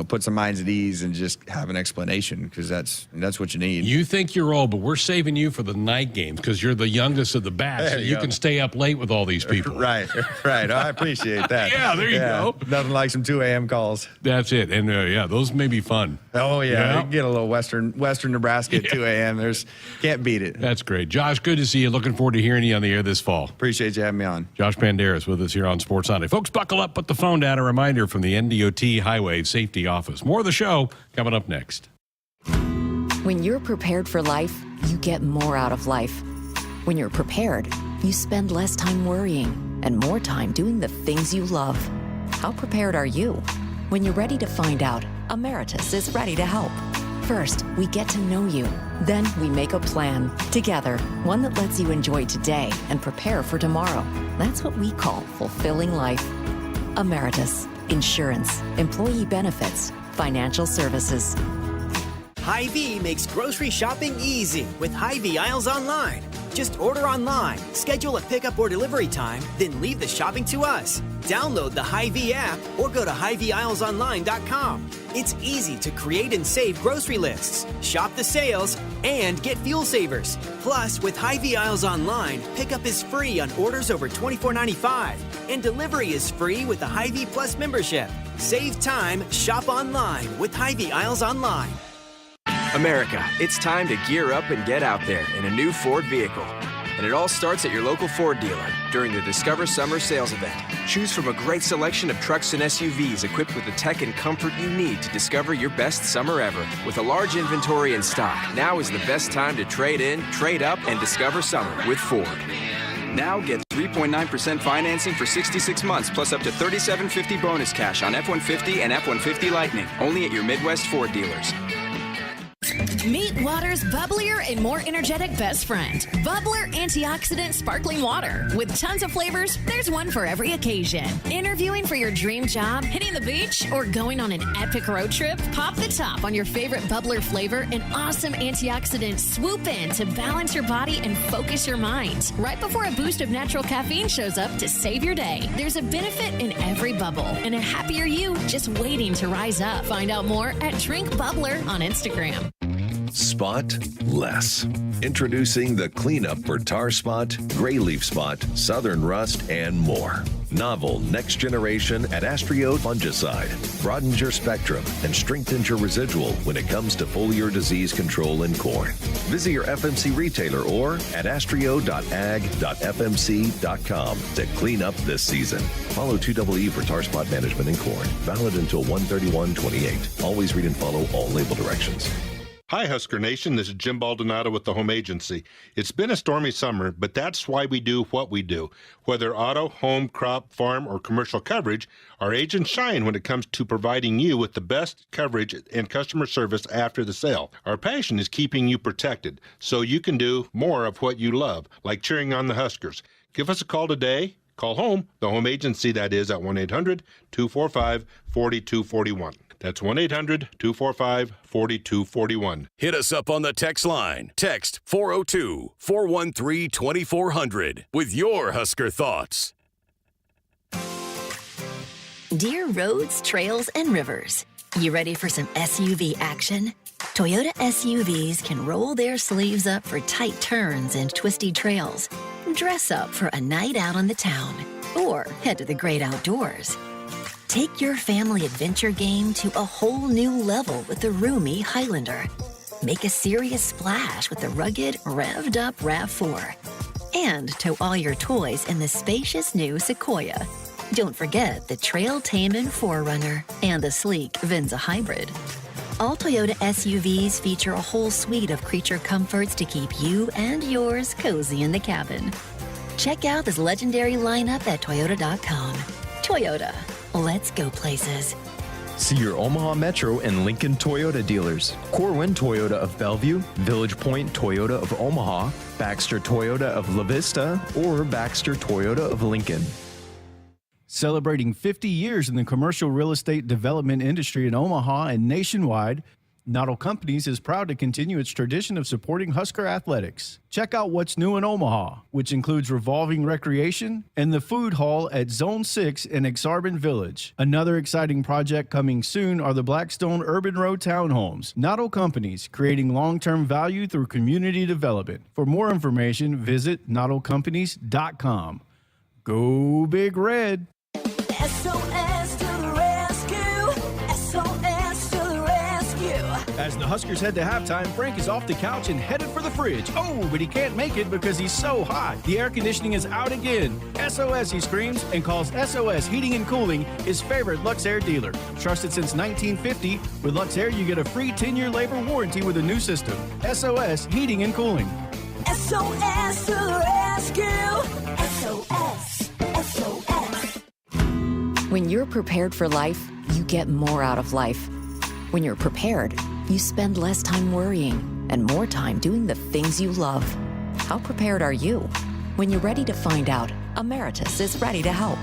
put some minds at ease and just have an explanation, because that's what you need. You think you're old, but we're saving you for the night games because you're the youngest of the batch, so you can stay up late with all these people. Right. I appreciate that. Yeah, there you go. Nothing like some 2 a.m. calls. That's it. And those may be fun. Oh yeah, you can get a little Western Nebraska at 2 a.m. Can't beat it. That's great. Josh, good to see you. Looking forward to hearing you on the air this fall. Appreciate you having me on. Josh Banderas with us here on Sports Sunday. Folks, buckle up, put the phone down. A reminder from the NDOT Highway Safety Office. More of the show coming up next. When you're prepared for life, you get more out of life. When you're prepared, you spend less time worrying and more time doing the things you love. How prepared are you? When you're ready to find out, Emeritus is ready to help. First, we get to know you. Then we make a plan together, one that lets you enjoy today and prepare for tomorrow. That's what we call fulfilling life. Emeritus, insurance, employee benefits, financial services. Hy-Vee makes grocery shopping easy with Hy-Vee Aisles Online. Just order online, schedule a pickup or delivery time, then leave the shopping to us. Download the Hy-Vee app or go to HyVeeAislesOnline.com. It's easy to create and save grocery lists, shop the sales, and get fuel savers. Plus, with Hy-Vee Aisles Online, pickup is free on orders over $24.95, and delivery is free with the Hy-Vee Plus membership. Save time, shop online with Hy-Vee Aisles Online. America, it's time to gear up and get out there in a new Ford vehicle. And it all starts at your local Ford dealer during the Discover Summer Sales Event. Choose from a great selection of trucks and SUVs equipped with the tech and comfort you need to discover your best summer ever. With a large inventory in stock, now is the best time to trade in, trade up, and discover summer with Ford. Now get 3.9% financing for 66 months plus up to $3,750 bonus cash on F-150 and F-150 Lightning. Only at your Midwest Ford dealers. Meet water's bubblier and more energetic best friend. Bubbler Antioxidant Sparkling Water. With tons of flavors, there's one for every occasion. Interviewing for your dream job, hitting the beach, or going on an epic road trip? Pop the top on your favorite bubbler flavor and awesome antioxidants swoop in to balance your body and focus your mind. Right before a boost of natural caffeine shows up to save your day. There's a benefit in every bubble and a happier you just waiting to rise up. Find out more at Drink Bubbler on Instagram. Spot less. Introducing the cleanup for tar spot, gray leaf spot, southern rust, and more. Novel next generation Adastrio fungicide broadens your spectrum and strengthens your residual when it comes to foliar disease control in corn. Visit your FMC retailer or adastrio.ag.fmc.com to clean up this season. Follow 2EE for tar spot management in corn. Valid until 1/31/28. Always read and follow all label directions. Hi, Husker Nation. This is Jim Baldonado with the Home Agency. It's been a stormy summer, but that's why we do what we do. Whether auto, home, crop, farm, or commercial coverage, our agents shine when it comes to providing you with the best coverage and customer service after the sale. Our passion is keeping you protected so you can do more of what you love, like cheering on the Huskers. Give us a call today. Call home, the Home Agency, that is, at 1-800-245-4241. That's 1-800-245-4241. Hit us up on the text line. Text 402-413-2400 with your Husker thoughts. Dear roads, trails, and rivers, you ready for some SUV action? Toyota SUVs can roll their sleeves up for tight turns and twisty trails. Dress up for a night out on the town or head to the great outdoors. Take your family adventure game to a whole new level with the roomy Highlander. Make a serious splash with the rugged, revved-up RAV4. And tow all your toys in the spacious new Sequoia. Don't forget the trail-taming 4Runner and the sleek Venza Hybrid. All Toyota SUVs feature a whole suite of creature comforts to keep you and yours cozy in the cabin. Check out this legendary lineup at Toyota.com. Toyota. Let's go places. See your Omaha Metro and Lincoln Toyota dealers. Corwin Toyota of Bellevue, Village Point Toyota of Omaha, Baxter Toyota of La Vista, or Baxter Toyota of Lincoln. Celebrating 50 years in the commercial real estate development industry in Omaha and nationwide, Noddle Companies is proud to continue its tradition of supporting Husker athletics. Check out what's new in Omaha, which includes revolving recreation and the food hall at Zone 6 in Exarban Village. Another exciting project coming soon are the Blackstone Urban Road Townhomes. Noddle Companies, creating long-term value through community development. For more information, visit noddlecompanies.com. Go Big Red! SOS to the rescue! SOS to the rescue! As the Huskers head to halftime, Frank is off the couch and headed for the fridge. Oh, but he can't make it because he's so hot. The air conditioning is out again. SOS, he screams, and calls SOS Heating and Cooling his favorite Luxair dealer. Trusted since 1950, with Luxair you get a free 10-year labor warranty with a new system. SOS Heating and Cooling. SOS to the rescue! SOS! SOS! When you're prepared for life, you get more out of life. When you're prepared, you spend less time worrying and more time doing the things you love. How prepared are you? When you're ready to find out, Emeritus is ready to help.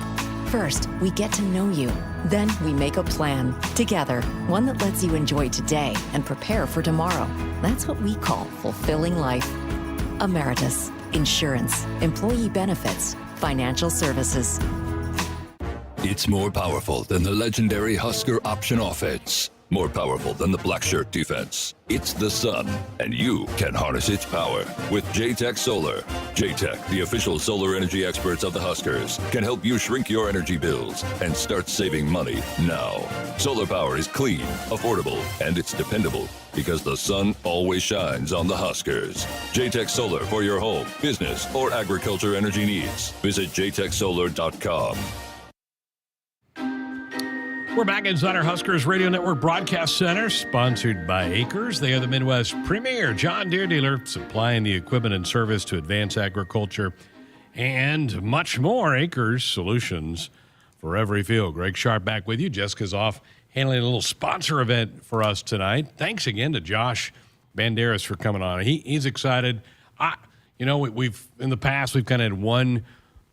First, we get to know you. Then we make a plan together, one that lets you enjoy today and prepare for tomorrow. That's what we call fulfilling life. Emeritus, insurance, employee benefits, financial services. It's more powerful than the legendary Husker Option Offense. more powerful than the black shirt defense. It's the sun, and you can harness its power with JTech Solar. JTech, the official solar energy experts of the Huskers, can help you shrink your energy bills and start saving money now. Solar power is clean, affordable, and it's dependable because the sun always shines on the Huskers. JTech Solar for your home, business, or agriculture energy needs. Visit jtechsolar.com. We're back inside our Huskers Radio Network Broadcast Center, sponsored by Acres. They are the Midwest premier John Deere dealer, supplying the equipment and service to advance agriculture and much more. Acres, solutions for every field. Greg Sharpe back with you. Jessica's off handling a little sponsor event for us tonight. Thanks again to Josh Banderas for coming on. He's excited. We've in the past, we've kind of had one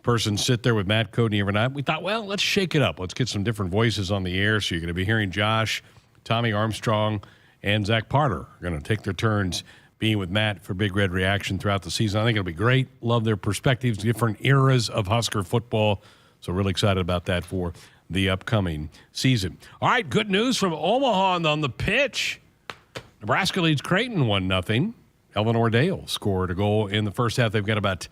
person sit there with Matt Coody every night. We thought, well, let's shake it up. Let's get some different voices on the air. So you're going to be hearing Josh, Tommy Armstrong, and Zach Parter are going to take their turns being with Matt for Big Red Reaction throughout the season. I think it'll be great. Love their perspectives, different eras of Husker football. So really excited about that for the upcoming season. All right, good news from Omaha on the pitch. Nebraska leads Creighton 1-0. Eleanor Dale scored a goal in the first half. They've got about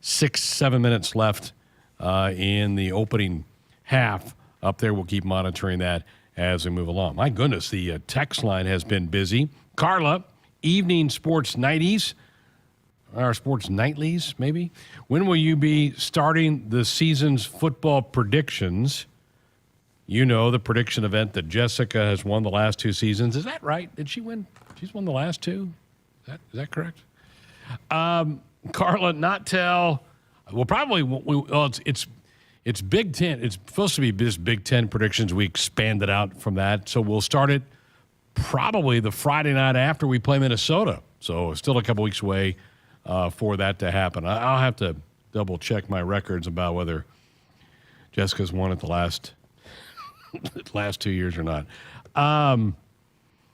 6-7 minutes left in the opening half up there. We'll keep monitoring that as we move along. My goodness, the text line has been busy. Carla, evening sports nighties, or sports nightlies maybe. When will you be starting the season's football predictions? You know, the prediction event that Jessica has won the last 2 seasons. Is that right? Did she win? She's won the last 2? Is that correct? Carla, not tell. Well, probably. It's Big Ten. It's supposed to be this Big Ten predictions. We expanded out from that, so we'll start it probably the Friday night after we play Minnesota. So still a couple weeks away for that to happen. I'll have to double check my records about whether Jessica's won it the last 2 years or not.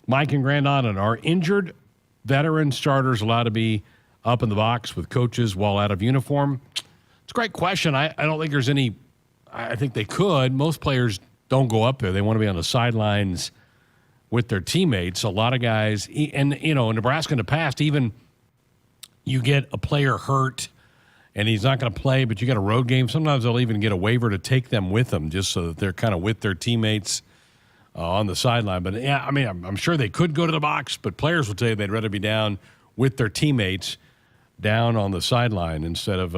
Mike and Grandon, are injured veteran starters allowed to be up in the box with coaches while out of uniform? It's a great question. I don't think there's any – I think they could. Most players don't go up there. They want to be on the sidelines with their teammates. A lot of guys – and, in Nebraska in the past, even you get a player hurt and he's not going to play, but you got a road game. Sometimes they'll even get a waiver to take them with them just so that they're kind of with their teammates on the sideline. But, yeah, I mean, I'm sure they could go to the box, but players will tell you they'd rather be down with their teammates down on the sideline instead of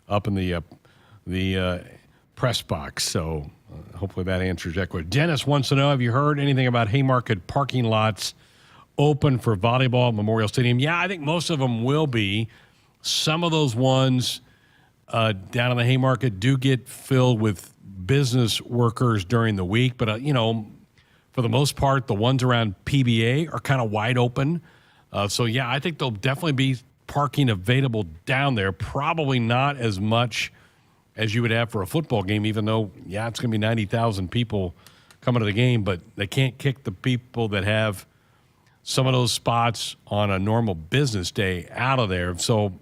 up in the press box. So hopefully that answers that question. Dennis wants to know, have you heard anything about Haymarket parking lots open for volleyball at Memorial Stadium? Yeah, I think most of them will be. Some of those ones down in the Haymarket do get filled with business workers during the week. But, for the most part, the ones around PBA are kind of wide open. So, yeah, I think there'll definitely be parking available down there. Probably not as much as you would have for a football game, even though, yeah, it's going to be 90,000 people coming to the game. But they can't kick the people that have some of those spots on a normal business day out of there. So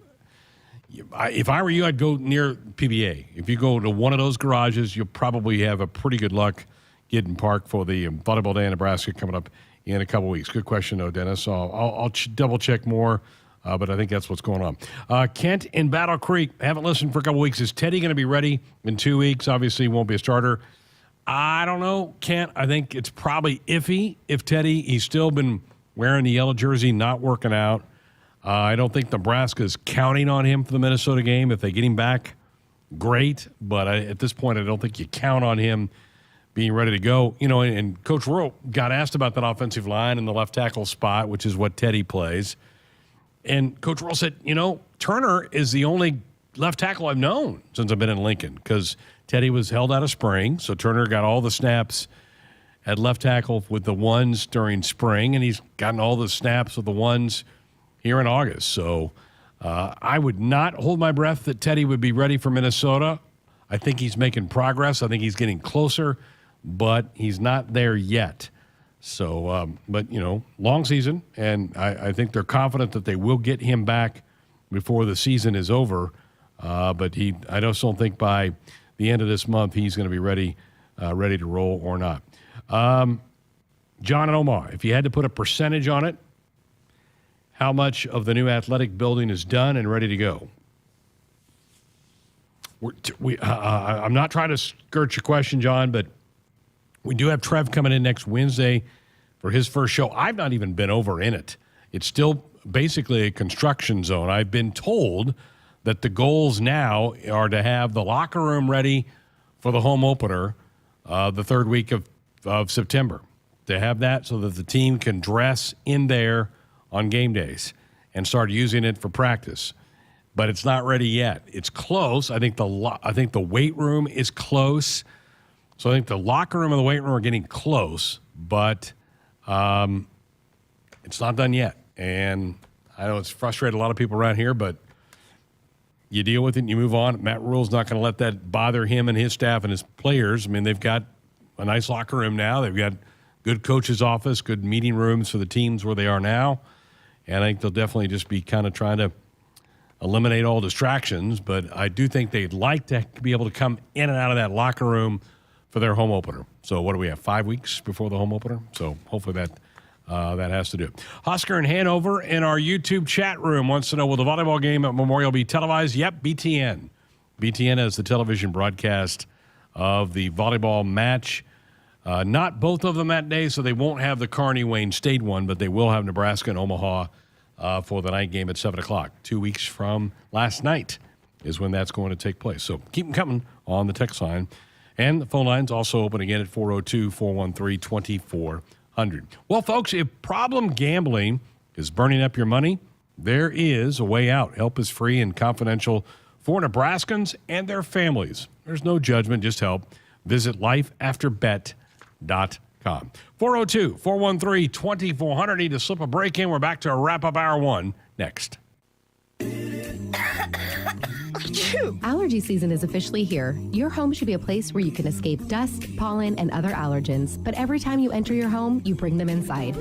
if I were you, I'd go near PBA. If you go to one of those garages, you'll probably have a pretty good luck getting parked for the Volleyball Day in Nebraska coming up in a couple weeks. Good question, though, Dennis. So I'll double-check more, but I think that's what's going on. Kent in Battle Creek, haven't listened for a couple weeks. Is Teddy going to be ready in 2 weeks? Obviously, he won't be a starter. I don't know, Kent. I think it's probably iffy if Teddy, he's still been wearing the yellow jersey, not working out. I don't think Nebraska's counting on him for the Minnesota game. If they get him back, great. But at this point, I don't think you count on him being ready to go. And Coach Rural got asked about that offensive line in the left tackle spot, which is what Teddy plays. And Coach Rural said, Turner is the only left tackle I've known since I've been in Lincoln, because Teddy was held out of spring. So Turner got all the snaps at left tackle with the ones during spring, and he's gotten all the snaps with the ones here in August. So I would not hold my breath that Teddy would be ready for Minnesota. I think he's making progress. I think he's getting closer, but he's not there yet. So, long season, and I think they're confident that they will get him back before the season is over. But I just don't think by the end of this month he's going to be ready to roll or not. John and Omaha, if you had to put a percentage on it, how much of the new athletic building is done and ready to go? I'm not trying to skirt your question, John, but we do have Trev coming in next Wednesday for his first show. I've not even been over in it. It's still basically a construction zone. I've been told that the goals now are to have the locker room ready for the home opener the third week of September. To have that so that the team can dress in there on game days and start using it for practice. But it's not ready yet. It's close. I think the weight room is close. So I think the locker room and the weight room are getting close, but it's not done yet. And I know it's frustrated a lot of people around here, but you deal with it and you move on. Matt Rule's not going to let that bother him and his staff and his players. I mean, they've got a nice locker room now. They've got good coach's office, good meeting rooms for the teams where they are now. And I think they'll definitely just be kind of trying to eliminate all distractions. But I do think they'd like to be able to come in and out of that locker room for their home opener. So what do we have, 5 weeks before the home opener? So hopefully that has to do. Husker in Hanover in our YouTube chat room wants to know, will the volleyball game at Memorial be televised? Yep, BTN. BTN has the television broadcast of the volleyball match. Not both of them that day, so they won't have the Kearney-Wayne State one, but they will have Nebraska and Omaha for the night game at 7 o'clock. 2 weeks from last night is when that's going to take place. So keep them coming on the text line. And the phone line's also open again at 402-413-2400. Well, folks, if problem gambling is burning up your money, there is a way out. Help is free and confidential for Nebraskans and their families. There's no judgment, just help. Visit lifeafterbet.com. 402-413-2400. Need to slip a break in. We're back to wrap up hour one next. Allergy season is officially here. Your home should be a place where you can escape dust, pollen, and other allergens, but every time you enter your home, you bring them inside.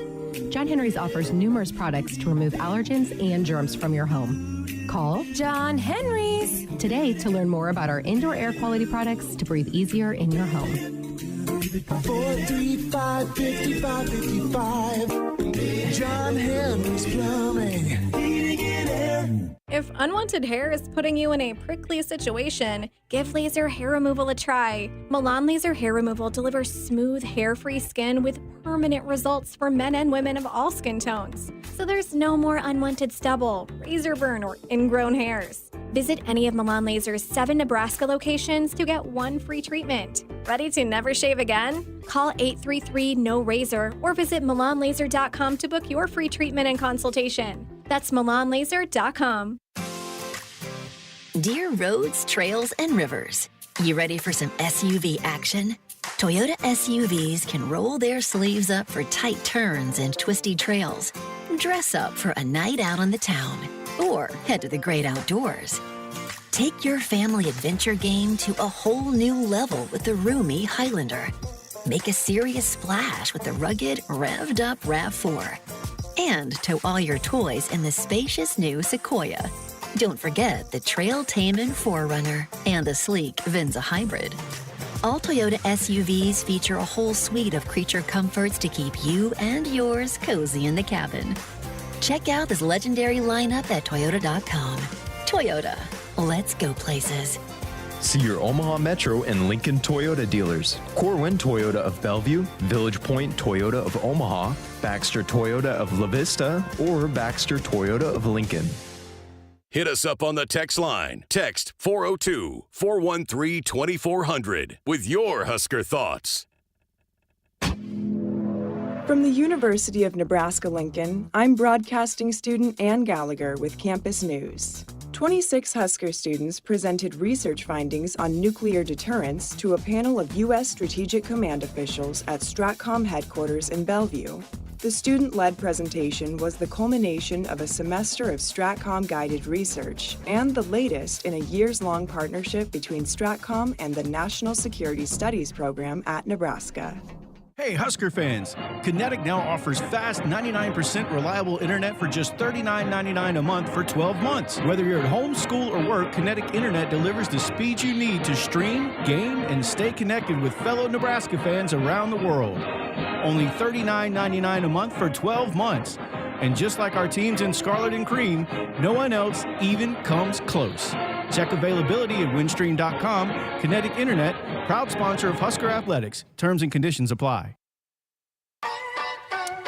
John Henry's offers numerous products to remove allergens and germs from your home. Call John Henry's today to learn more about our indoor air quality products to breathe easier in your home. 435-5555. John Henry's Plumbing. Heating and air. If unwanted hair is putting you in a prickly situation, give laser hair removal a try. Milan Laser Hair Removal delivers smooth, hair-free skin with permanent results for men and women of all skin tones. So there's no more unwanted stubble, razor burn, or ingrown hairs. Visit any of Milan Laser's 7 Nebraska locations to get 1 free treatment. Ready to never shave again? Call 833-NO-RAZOR or visit MilanLaser.com to book your free treatment and consultation. That's MilanLaser.com. Dear roads, trails, and rivers, you ready for some SUV action? Toyota SUVs can roll their sleeves up for tight turns and twisty trails. Dress up for a night out on the town or head to the great outdoors. Take your family adventure game to a whole new level with the roomy Highlander. Make a serious splash with the rugged, revved-up RAV4. And tow all your toys in the spacious new Sequoia. Don't forget the Trail-Tamin 4Runner and the sleek Venza Hybrid. All Toyota SUVs feature a whole suite of creature comforts to keep you and yours cozy in the cabin. Check out this legendary lineup at Toyota.com. Toyota, let's go places. See your Omaha Metro and Lincoln Toyota dealers. Corwin Toyota of Bellevue, Village Point Toyota of Omaha, Baxter Toyota of La Vista, or Baxter Toyota of Lincoln. Hit us up on the text line. Text 402-413-2400 with your Husker thoughts. From the University of Nebraska-Lincoln, I'm broadcasting student Ann Gallagher with Campus News. 26 Husker students presented research findings on nuclear deterrence to a panel of U.S. Strategic Command officials at STRATCOM headquarters in Bellevue. The student-led presentation was the culmination of a semester of STRATCOM-guided research and the latest in a years-long partnership between STRATCOM and the National Security Studies program at Nebraska. Hey, Husker fans! Kinetic now offers fast, 99% reliable internet for just $39.99 a month for 12 months. Whether you're at home, school, or work, Kinetic Internet delivers the speed you need to stream, game, and stay connected with fellow Nebraska fans around the world. only $39.99 a month for 12 months. And just like our teams in scarlet and cream, no one else even comes close. Check availability at windstream.com. Kinetic Internet, proud sponsor of Husker Athletics. Terms and conditions apply.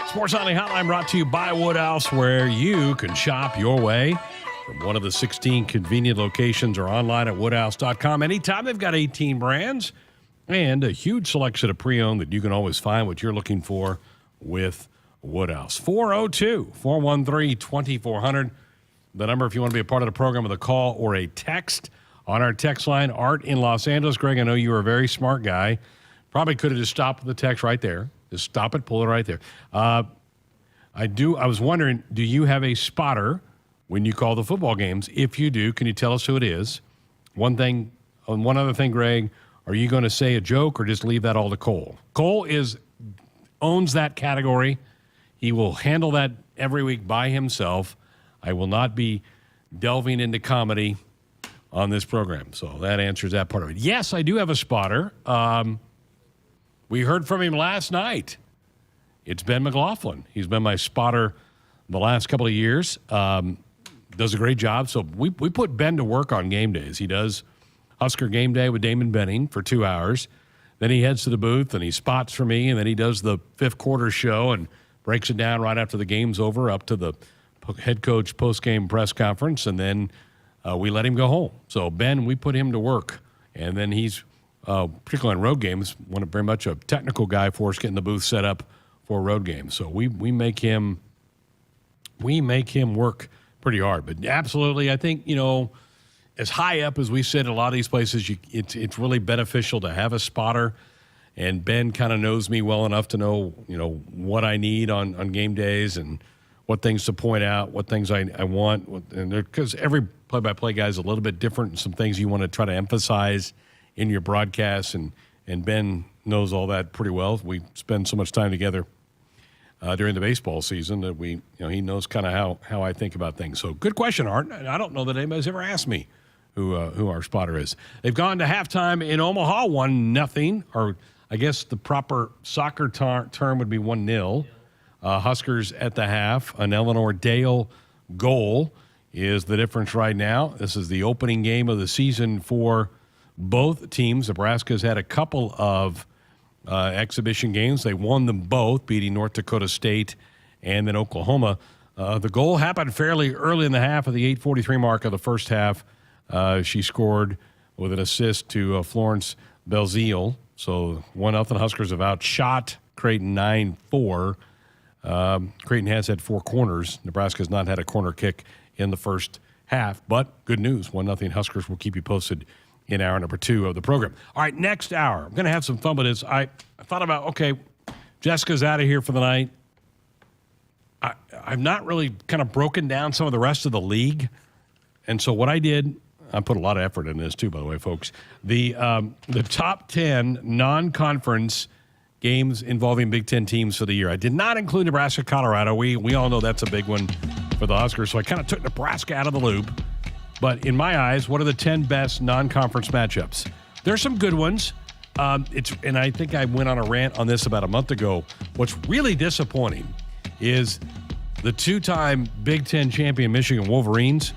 Sports Nightly Hotline brought to you by Woodhouse, where you can shop your way from one of the 16 convenient locations or online at woodhouse.com. Anytime, they've got 18 brands and a huge selection of pre-owned that you can always find what you're looking for with Woodhouse. 402-413-2400. The number if you want to be a part of the program with a call or a text. On our text line, Art in Los Angeles. Greg, I know you were a very smart guy. Probably could have just stopped the text right there. Just stop it, pull it right there. I was wondering, do you have a spotter when you call the football games? If you do, can you tell us who it is? One other thing, Greg, are you going to say a joke or just leave that all to Cole? Cole owns that category. He will handle that every week by himself. I will not be delving into comedy on this program. So that answers that part of it. Yes, I do have a spotter. We heard from him last night. It's Ben McLaughlin. He's been my spotter the last couple of years. Does a great job. So we put Ben to work on game days. He does Husker Game Day with Damon Benning for 2 hours. Then he heads to the booth and he spots for me, and then he does the fifth quarter show and breaks it down right after the game's over up to the head coach post-game press conference, and then we let him go home. So Ben, we put him to work, and then he's particularly on road games, very much a technical guy for us, getting the booth set up for road games. So we make him work pretty hard. But absolutely, I think, as high up as we sit in a lot of these places, it's really beneficial to have a spotter. And Ben kind of knows me well enough to know, what I need on game days and what things to point out, what things I want. Because every play-by-play guy is a little bit different, and some things you want to try to emphasize in your broadcasts, and Ben knows all that pretty well. We spend so much time together during the baseball season that he knows kind of how I think about things. So good question, Art. I don't know that anybody's ever asked me who our spotter is. They've gone to halftime in Omaha, 1-0, or I guess the proper soccer term would be 1-0. Huskers at the half. An Eleanor Dale goal is the difference right now. This is the opening game of the season for both teams. Nebraska's had a couple of exhibition games. They won them both, beating North Dakota State and then Oklahoma. The goal happened fairly early in the half of the 8:43 mark of the first half. She scored with an assist to Florence Belzile. So 1-0 Huskers have outshot Creighton 9-4. Creighton has had 4 corners. Nebraska has not had a corner kick in the first half. But good news, 1-0 Huskers. Will keep you posted in hour number 2 of the program. All right, next hour, I'm going to have some fun with this. I thought about, okay, Jessica's out of here for the night. I've not really kind of broken down some of the rest of the league. And so what I did, I put a lot of effort in this too, by the way, folks. The top 10 non-conference games involving Big Ten teams for the year. I did not include Nebraska, Colorado. We all know that's a big one for the Huskers. So I kind of took Nebraska out of the loop. But in my eyes, what are the 10 best non-conference matchups? There's some good ones. And I think I went on a rant on this about a month ago. What's really disappointing is the 2-time Big Ten champion Michigan Wolverines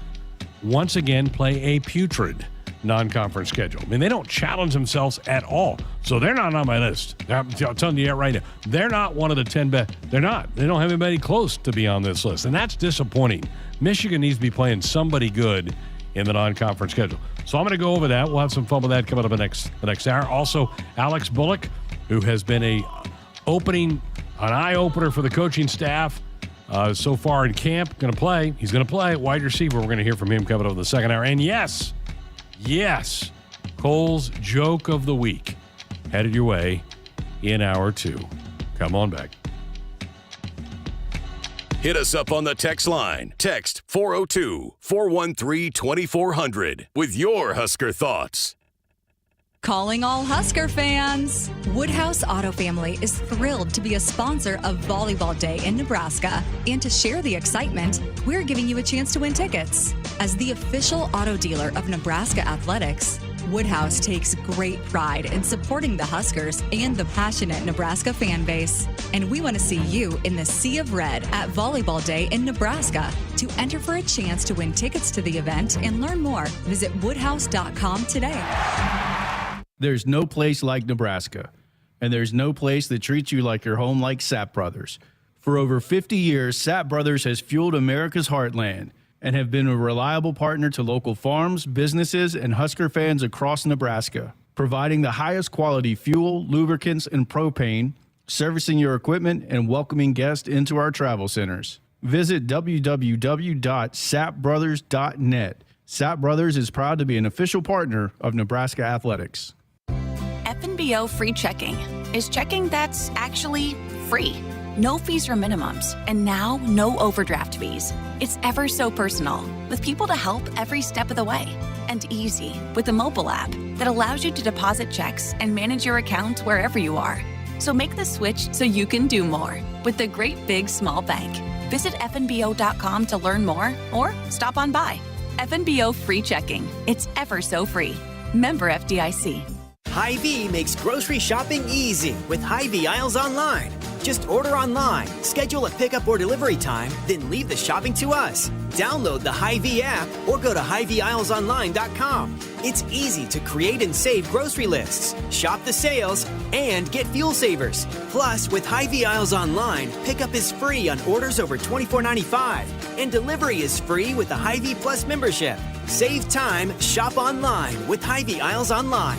once again play a putrid non-conference schedule. I mean, they don't challenge themselves at all. So they're not on my list. I'm telling you that right now. They're not one of the 10 best. They're not. They don't have anybody close to be on this list. And that's disappointing. Michigan needs to be playing somebody good in the non-conference schedule. So I'm going to go over that. We'll have some fun with that coming up the next hour. Also, Alex Bullock, who has been an eye-opener for the coaching staff so far in camp, He's going to play wide receiver. We're going to hear from him coming up in the second hour. And yes, Cole's joke of the week headed your way in hour 2. Come on back. Hit us up on the text line. Text 402-413-2400 with your Husker thoughts. Calling all Husker fans. Woodhouse Auto Family is thrilled to be a sponsor of Volleyball Day in Nebraska. And to share the excitement, we're giving you a chance to win tickets. As the official auto dealer of Nebraska Athletics, Woodhouse takes great pride in supporting the Huskers and the passionate Nebraska fan base. And we want to see you in the Sea of Red at Volleyball Day in Nebraska. To enter for a chance to win tickets to the event and learn more, visit woodhouse.com today. There's no place like Nebraska, and there's no place that treats you like your home like Sap Brothers. For over 50 years, Sap Brothers has fueled America's heartland and have been a reliable partner to local farms, businesses, and Husker fans across Nebraska, providing the highest quality fuel, lubricants, and propane, servicing your equipment, and welcoming guests into our travel centers. Visit www.sapbrothers.net. Sap Brothers is proud to be an official partner of Nebraska Athletics. FNBO free checking is checking that's actually free. No fees or minimums, and now no overdraft fees. It's ever so personal, with people to help every step of the way. And easy, with a mobile app that allows you to deposit checks and manage your account wherever you are. So make the switch so you can do more with the great big small bank. Visit fnbo.com to learn more or stop on by. FNBO free checking. It's ever so free. Member FDIC. Hy-Vee makes grocery shopping easy with Hy-Vee Aisles Online. Just order online, schedule a pickup or delivery time, then leave the shopping to us. Download the Hy-Vee app or go to HyVeeAislesOnline.com. It's easy to create and save grocery lists, shop the sales, and get fuel savers. Plus, with Hy-Vee Aisles Online, pickup is free on orders over $24.95, and delivery is free with the Hy-Vee Plus membership. Save time, shop online with Hy-Vee Aisles Online.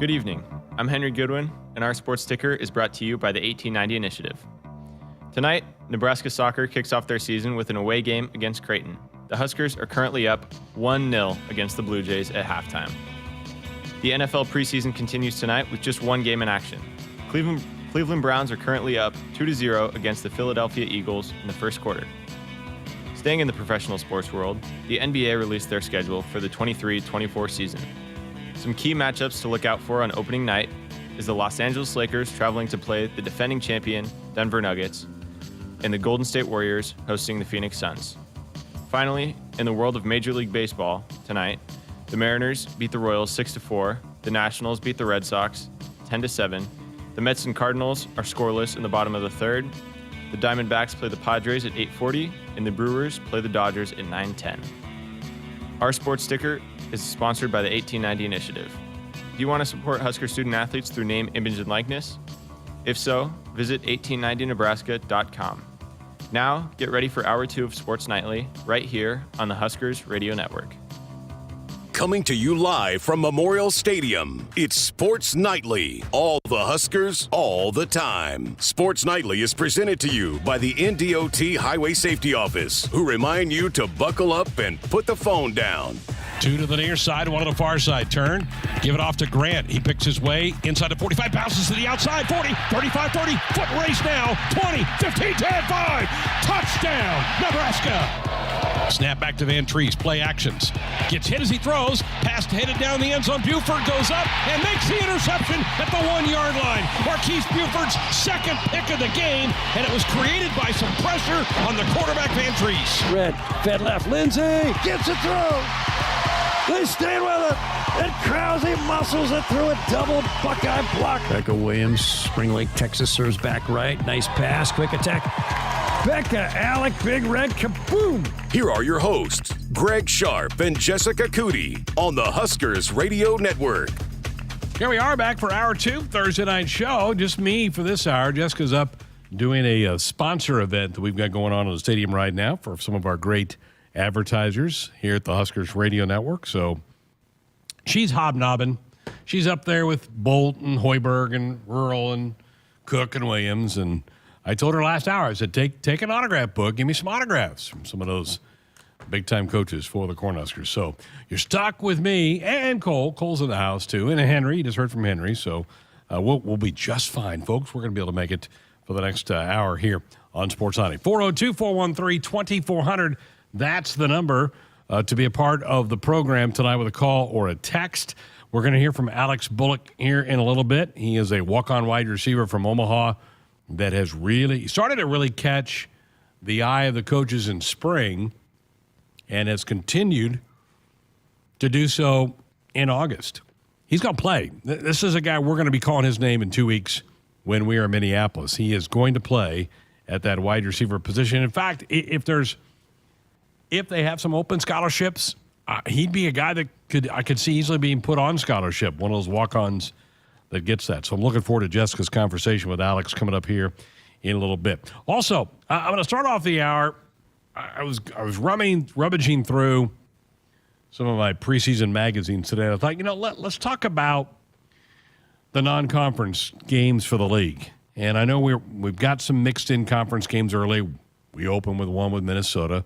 Good evening. I'm Henry Goodwin, and our sports ticker is brought to you by the 1890 Initiative. Tonight, Nebraska soccer kicks off their season with an away game against Creighton. The Huskers are currently up 1-0 against the Blue Jays at halftime. The NFL preseason continues tonight with just one game in action. Cleveland Browns are currently up 2-0 against the Philadelphia Eagles in the first quarter. Staying in the professional sports world, the NBA released their schedule for the 23-24 season. Some key matchups to look out for on opening night is the Los Angeles Lakers traveling to play the defending champion Denver Nuggets and the Golden State Warriors hosting the Phoenix Suns. Finally, in the world of Major League Baseball, tonight, the Mariners beat the Royals 6-4, the Nationals beat the Red Sox 10-7, the Mets and Cardinals are scoreless in the bottom of the third, the Diamondbacks play the Padres at 8:40, and the Brewers play the Dodgers at 9:10. Our sports sticker is sponsored by the 1890 Initiative. Do you want to support Husker student athletes through name, image, and likeness? If so, visit 1890nebraska.com. Now, get ready for Hour 2 of Sports Nightly, right here on the Huskers Radio Network. Coming to you live from Memorial Stadium, it's Sports Nightly. All the Huskers, all the time. Sports Nightly is presented to you by the NDOT Highway Safety Office, who remind you to buckle up and put the phone down. 2 to the near side, 1 to the far side. Turn, give it off to Grant. He picks his way inside the 45, bounces to the outside, 40, 35, 30, foot race now, 20, 15, 10, 5. Touchdown, Nebraska. Snap back to Van Trees, play actions. Gets hit as he throws, pass headed down the end zone. Buford goes up and makes the interception at the 1-yard line. Marquise Buford's second pick of the game, and it was created by some pressure on the quarterback, Van Trees. Red, fed left, Lindsay gets a throw. They stayed with it, and Krause muscles it through a double Buckeye block. Becca Williams, Spring Lake, Texas, serves back right. Nice pass, quick attack. Becca, Alec, Big Red, kaboom! Here are your hosts, Greg Sharpe and Jessica Coody on the Huskers Radio Network. Here we are back for Hour 2, Thursday night show. Just me for this hour. Jessica's up doing a sponsor event that we've got going on in the stadium right now for some of our great advertisers here at the Huskers Radio Network. So she's hobnobbing. She's up there with Bolt and Hoiberg and Rural and Cook and Williams. And I told her last hour, I said, take an autograph book. Give me some autographs from some of those big-time coaches for the Cornhuskers. So you're stuck with me and Cole. Cole's in the house, too. And Henry. You just heard from Henry. So we'll be just fine, folks. We're going to be able to make it for the next hour here on Sports Nightly. 402-413-2400. That's the number to be a part of the program tonight with a call or a text. We're going to hear from Alex Bullock here in a little bit. He is a walk-on wide receiver from Omaha that has really started to really catch the eye of the coaches in spring and has continued to do so in August. He's going to play. This is a guy we're going to be calling his name in 2 weeks when we are in Minneapolis. He is going to play at that wide receiver position. In fact, if they have some open scholarships, he'd be a guy that I could see easily being put on scholarship, one of those walk-ons that gets that. So I'm looking forward to Jessica's conversation with Alex coming up here in a little bit. Also, I'm going to start off the hour. I was rummaging through some of my preseason magazines today. I thought, let's talk about the non-conference games for the league. And I know we've got some mixed-in conference games early. We open with one with Minnesota.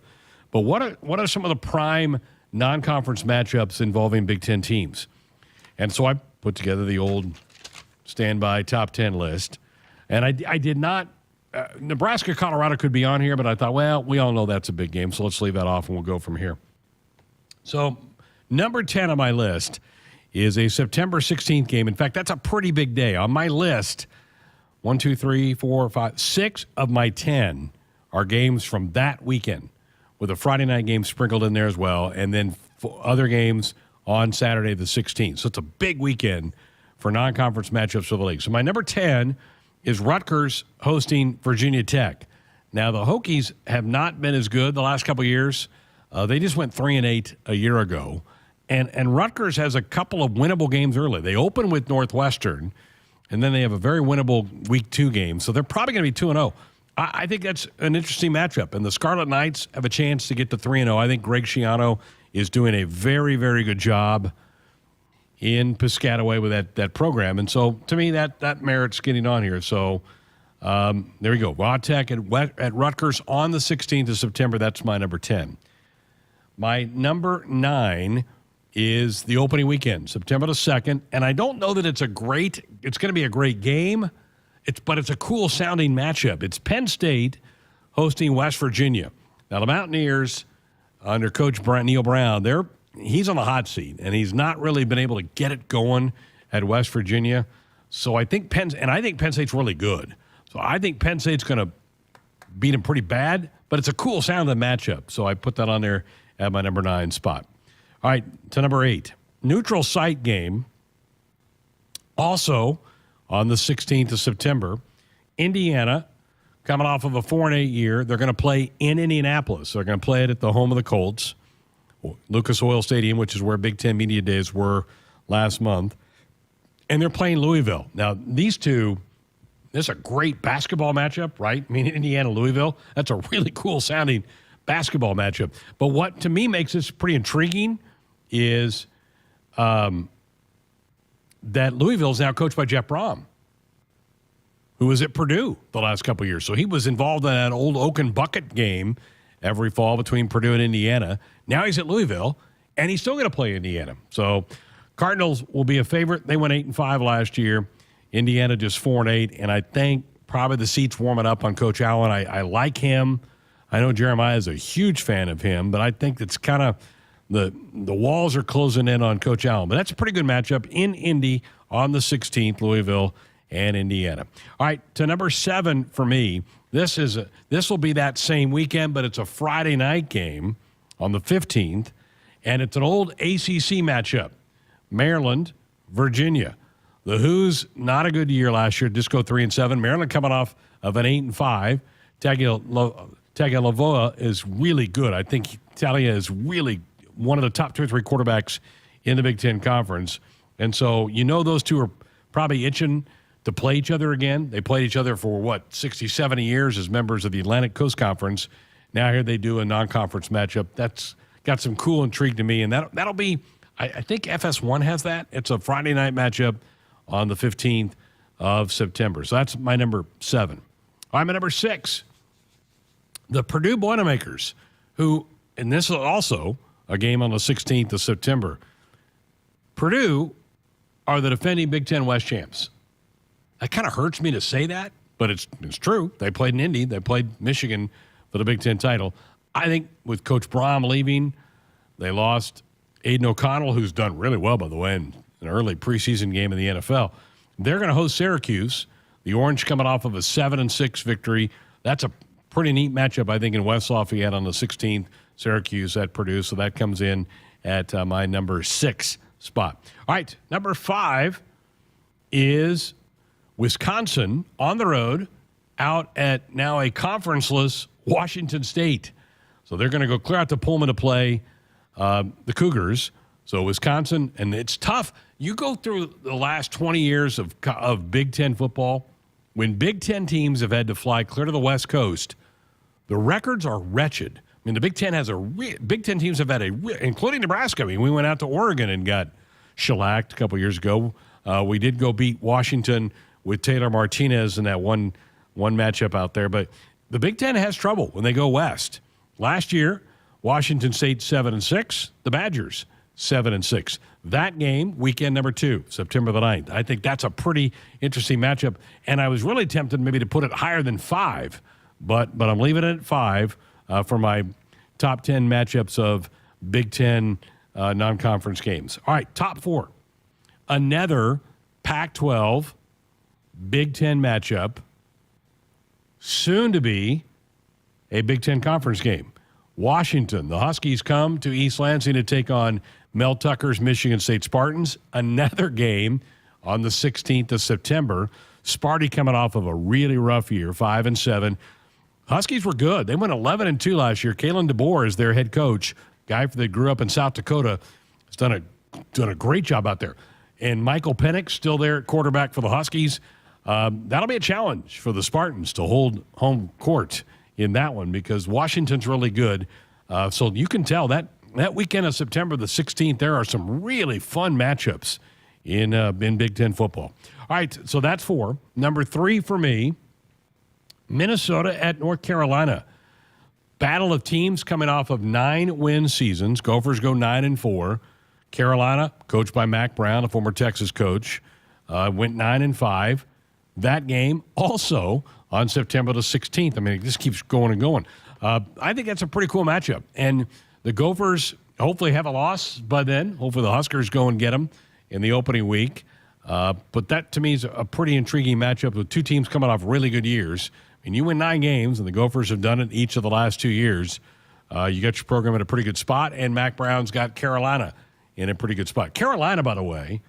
But what are some of the prime non-conference matchups involving Big Ten teams? And so I put together the old standby top 10 list. And I did not Nebraska-Colorado could be on here, but I thought, well, we all know that's a big game, so let's leave that off and we'll go from here. So number 10 on my list is a September 16th game. In fact, that's a pretty big day. On my list, 1, 2, 3, 4, 5, 6 of my 10 are games from that weekend, with a Friday night game sprinkled in there as well, and then other games on Saturday the 16th. So it's a big weekend for non-conference matchups for the league. So my number 10 is Rutgers hosting Virginia Tech. Now, the Hokies have not been as good the last couple of years. They just went 3-8 a year ago. And Rutgers has a couple of winnable games early. They open with Northwestern, and then they have a very winnable Week 2 game. So they're probably going to be 2-0. I think that's an interesting matchup. And the Scarlet Knights have a chance to get to 3-0. I think Greg Schiano is doing a very, very good job in Piscataway with that program. And so, to me, that merits getting on here. So, there we go. Raw Tech at Rutgers on the 16th of September. That's my number 10. My number 9 is the opening weekend, September the 2nd. And I don't know that it's going to be a great game, but it's a cool sounding matchup. It's Penn State hosting West Virginia. Now, the Mountaineers, under Coach Neil Brown, he's on the hot seat, and he's not really been able to get it going at West Virginia. So I think Penn State's really good. So I think Penn State's going to beat him pretty bad, but it's a cool sounding matchup. So I put that on there at my number 9 spot. All right, to number 8. Neutral site game, also on the 16th of September. Indiana, coming off of a 4-8 year, they're going to play in Indianapolis. They're going to play it at the home of the Colts, Lucas Oil Stadium, which is where Big Ten Media Days were last month. And they're playing Louisville. Now, these two, this is a great basketball matchup, right? I mean, Indiana-Louisville, that's a really cool sounding basketball matchup. But what, to me, makes this pretty intriguing is that Louisville is now coached by Jeff Brom, who was at Purdue the last couple of years. So he was involved in that old Oaken Bucket game every fall between Purdue and Indiana. Now he's at Louisville, and he's still going to play Indiana. So Cardinals will be a favorite. They went 8-5 last year. Indiana just 4-8, and I think probably the seat's warming up on Coach Allen. I like him. I know Jeremiah is a huge fan of him, but I think it's kind of the walls are closing in on Coach Allen. But that's a pretty good matchup in Indy on the 16th, Louisville and Indiana. All right, to number 7 for me, this will be that same weekend, but it's a Friday night game on the 15th, and it's an old ACC matchup, Maryland, Virginia. The Who's not a good year last year, just go 3-7. Maryland coming off of an 8-5. Tagovailoa is really good. I think Talia is really one of the top 2 or 3 quarterbacks in the Big Ten Conference. And so those two are probably itching to play each other again. They played each other for, 60, 70 years as members of the Atlantic Coast Conference. Now here they do a non-conference matchup. That's got some cool intrigue to me, and that'll be – I think FS1 has that. It's a Friday night matchup on the 15th of September. So that's my number 7. I'm at number 6. The Purdue Boilermakers, who, and this is also a game on the 16th of September. Purdue are the defending Big Ten West champs. That kind of hurts me to say that, but it's true. They played in Indy. They played Michigan for the Big Ten title. I think with Coach Brom leaving, they lost Aiden O'Connell, who's done really well, by the way, in an early preseason game in the NFL. They're going to host Syracuse. The Orange coming off of a 7-6 victory. That's a pretty neat matchup, I think, in West Lafayette on the 16th. Syracuse at Purdue, so that comes in at my number 6 spot. All right, number 5 is Wisconsin on the road out at now a conferenceless Washington State. So they're going to go clear out to Pullman to play the Cougars. So Wisconsin, and it's tough. You go through the last 20 years of Big Ten football, when Big Ten teams have had to fly clear to the West Coast, the records are wretched. I mean, the Big Ten Big Ten teams have had including Nebraska. I mean, we went out to Oregon and got shellacked a couple years ago. We did go beat Washington with Taylor Martinez in that one matchup out there. But the Big Ten has trouble when they go west. Last year, Washington State 7-6, the Badgers 7-6. That game, weekend number 2, September the 9th. I think that's a pretty interesting matchup. And I was really tempted maybe to put it higher than 5, but I'm leaving it at 5 for my top 10 matchups of Big Ten non-conference games. All right, top 4. Another Pac-12 Big Ten matchup, soon to be a Big Ten conference game. Washington, the Huskies come to East Lansing to take on Mel Tucker's Michigan State Spartans. Another game on the 16th of September. Sparty coming off of a really rough year, 5-7. Huskies were good. They went 11-2 last year. Kalen DeBoer is their head coach, guy that grew up in South Dakota. Has done a great job out there. And Michael Penix still there at quarterback for the Huskies. That'll be a challenge for the Spartans to hold home court in that one because Washington's really good. So you can tell that that weekend of September the 16th, there are some really fun matchups in Big Ten football. All right, so that's 4. Number 3 for me, Minnesota at North Carolina. Battle of teams coming off of 9-win seasons. Gophers go 9-4. Carolina, coached by Mack Brown, a former Texas coach, went 9-5. That game also on September the 16th. I mean, it just keeps going and going. I think that's a pretty cool matchup. And the Gophers hopefully have a loss by then. Hopefully the Huskers go and get them in the opening week. But that, to me, is a pretty intriguing matchup with two teams coming off really good years. I mean, you win 9 games, and the Gophers have done it each of the last 2 years. You got your program in a pretty good spot, and Mack Brown's got Carolina in a pretty good spot. Carolina, by the way,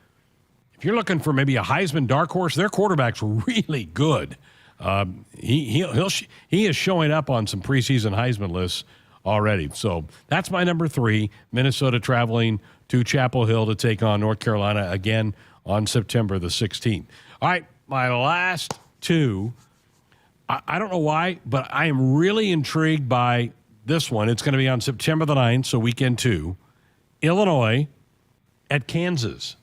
if you're looking for maybe a Heisman dark horse, their quarterback's really good. He is showing up on some preseason Heisman lists already. So that's my number 3, Minnesota traveling to Chapel Hill to take on North Carolina again on September the 16th. All right, my last 2. I don't know why, but I am really intrigued by this one. It's going to be on September the 9th, so weekend 2. Illinois at Kansas.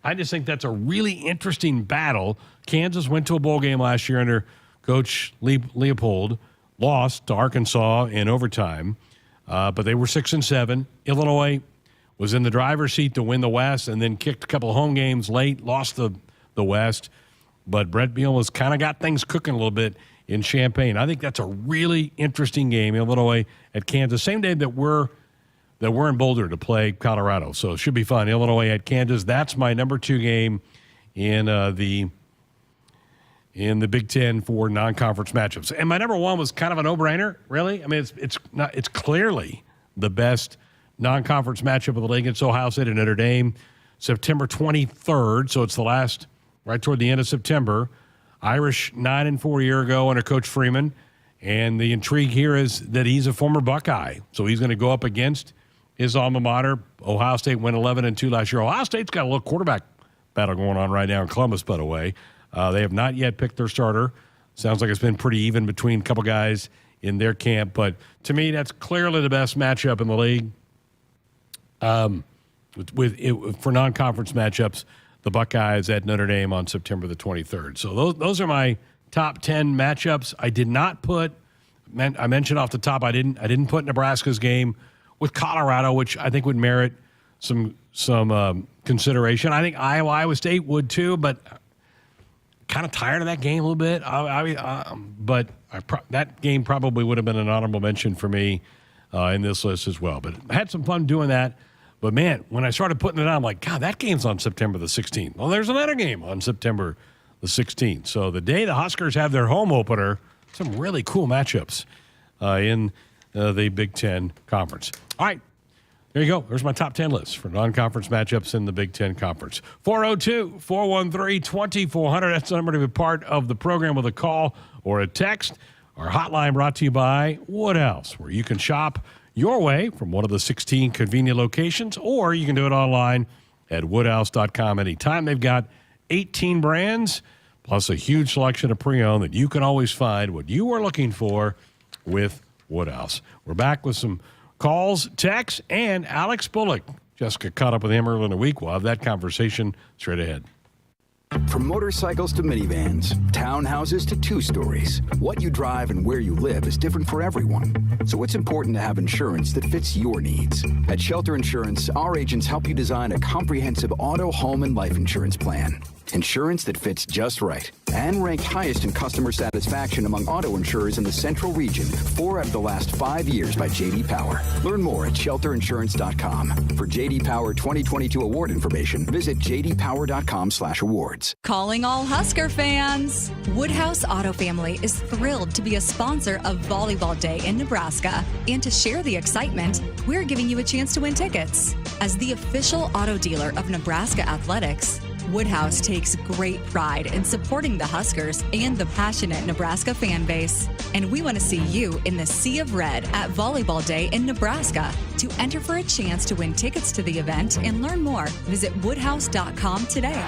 I just think that's a really interesting battle. Kansas went to a bowl game last year under Coach Leopold, lost to Arkansas in overtime, but they were 6-7. Illinois was in the driver's seat to win the West and then kicked a couple of home games late, lost the West. But Brett Bielema's kind of got things cooking a little bit in Champaign. I think that's a really interesting game, Illinois at Kansas. Same day that we're in Boulder to play Colorado. So it should be fun. Illinois at Kansas. That's my number 2 game in the Big Ten for non-conference matchups. And my number 1 was kind of a no-brainer, really. I mean, it's clearly the best non-conference matchup of the league. It's Ohio State and Notre Dame, September 23rd. So it's the last, right toward the end of September. Irish 9-4 a year ago under Coach Freeman. And the intrigue here is that he's a former Buckeye. So he's going to go up against his alma mater. Ohio State went 11-2 last year. Ohio State's got a little quarterback battle going on right now in Columbus, by the way. They have not yet picked their starter. Sounds like it's been pretty even between a couple guys in their camp. But to me, that's clearly the best matchup in the league. For non-conference matchups, the Buckeyes at Notre Dame on September the 23rd. So those are my top 10 matchups. I did not put, I mentioned off the top, I didn't put Nebraska's game with Colorado, which I think would merit some consideration. I think Iowa State would too, but kind of tired of that game a little bit. That game probably would have been an honorable mention for me in this list as well. But I had some fun doing that. But, man, when I started putting it on, I'm like, God, that game's on September the 16th. Well, there's another game on September the 16th. So the day the Huskers have their home opener, some really cool matchups in the Big Ten Conference. All right, there you go. There's my top 10 list for non-conference matchups in the Big Ten Conference. 402-413-2400. That's the number to be part of the program with a call or a text. Our hotline brought to you by Woodhouse, where you can shop your way from one of the 16 convenient locations, or you can do it online at woodhouse.com anytime. They've got 18 brands, plus a huge selection of pre-owned that you can always find what you are looking for with Woodhouse. We're back with some calls, texts, and Alex Bullock. Jessica caught up with him earlier in the week. We'll have that conversation straight ahead. From motorcycles to minivans, townhouses to 2-stories, what you drive and where you live is different for everyone. So it's important to have insurance that fits your needs. At Shelter Insurance, our agents help you design a comprehensive auto, home, and life insurance plan. Insurance that fits just right and ranked highest in customer satisfaction among auto insurers in the Central Region 4 out of the last 5 years by J.D. Power. Learn more at shelterinsurance.com. For J.D. Power 2022 award information, visit jdpower.com/awards. Calling all Husker fans. Woodhouse Auto Family is thrilled to be a sponsor of Volleyball Day in Nebraska. And to share the excitement, we're giving you a chance to win tickets. As the official auto dealer of Nebraska Athletics, Woodhouse takes great pride in supporting the Huskers and the passionate Nebraska fan base. And we want to see you in the Sea of Red at Volleyball Day in Nebraska. To enter for a chance to win tickets to the event and learn more, visit woodhouse.com today.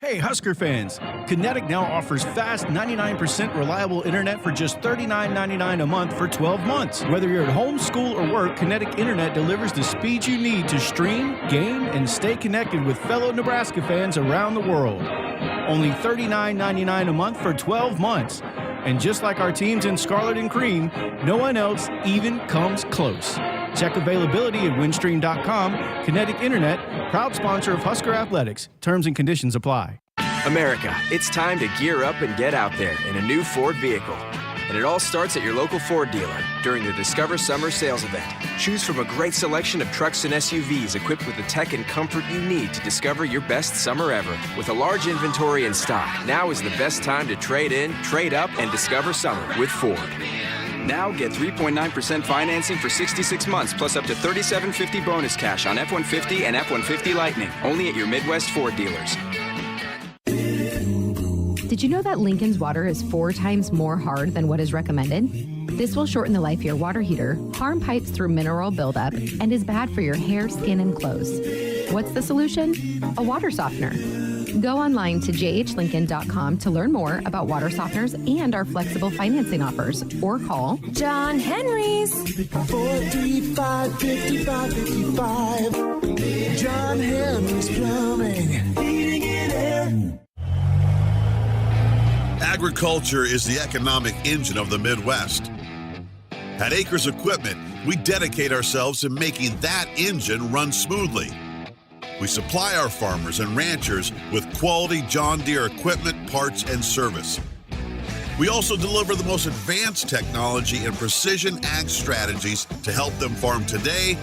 Hey, Husker fans! Kinetic now offers fast, 99% reliable internet for just $39.99 a month for 12 months. Whether you're at home, school, or work, Kinetic Internet delivers the speed you need to stream, game, and stay connected with fellow Nebraska fans around the world. Only $39.99 a month for 12 months. And just like our teams in Scarlet and Cream, no one else even comes close. Check availability at windstream.com. Kinetic Internet, proud sponsor of Husker Athletics. Terms and conditions apply. America, it's time to gear up and get out there in a new Ford vehicle. And it all starts at your local Ford dealer during the Discover Summer Sales Event. Choose from a great selection of trucks and SUVs equipped with the tech and comfort you need to discover your best summer ever. With a large inventory in stock, now is the best time to trade in, trade up, and discover summer with Ford. Now get 3.9% financing for 66 months plus up to $3,750 bonus cash on F-150 and F-150 Lightning. Only at your Midwest Ford dealers. Did you know that Lincoln's water is 4 times more hard than what is recommended? This will shorten the life of your water heater, harm pipes through mineral buildup, and is bad for your hair, skin, and clothes. What's the solution? A water softener. Go online to jhlincoln.com to learn more about water softeners and our flexible financing offers, or call John Henry's 435-5555. John Henry's Plumbing, heating and air. Agriculture is the economic engine of the Midwest. At Acres Equipment, we dedicate ourselves to making that engine run smoothly. We supply our farmers and ranchers with quality John Deere equipment, parts, and service. We also deliver the most advanced technology and precision ag strategies to help them farm today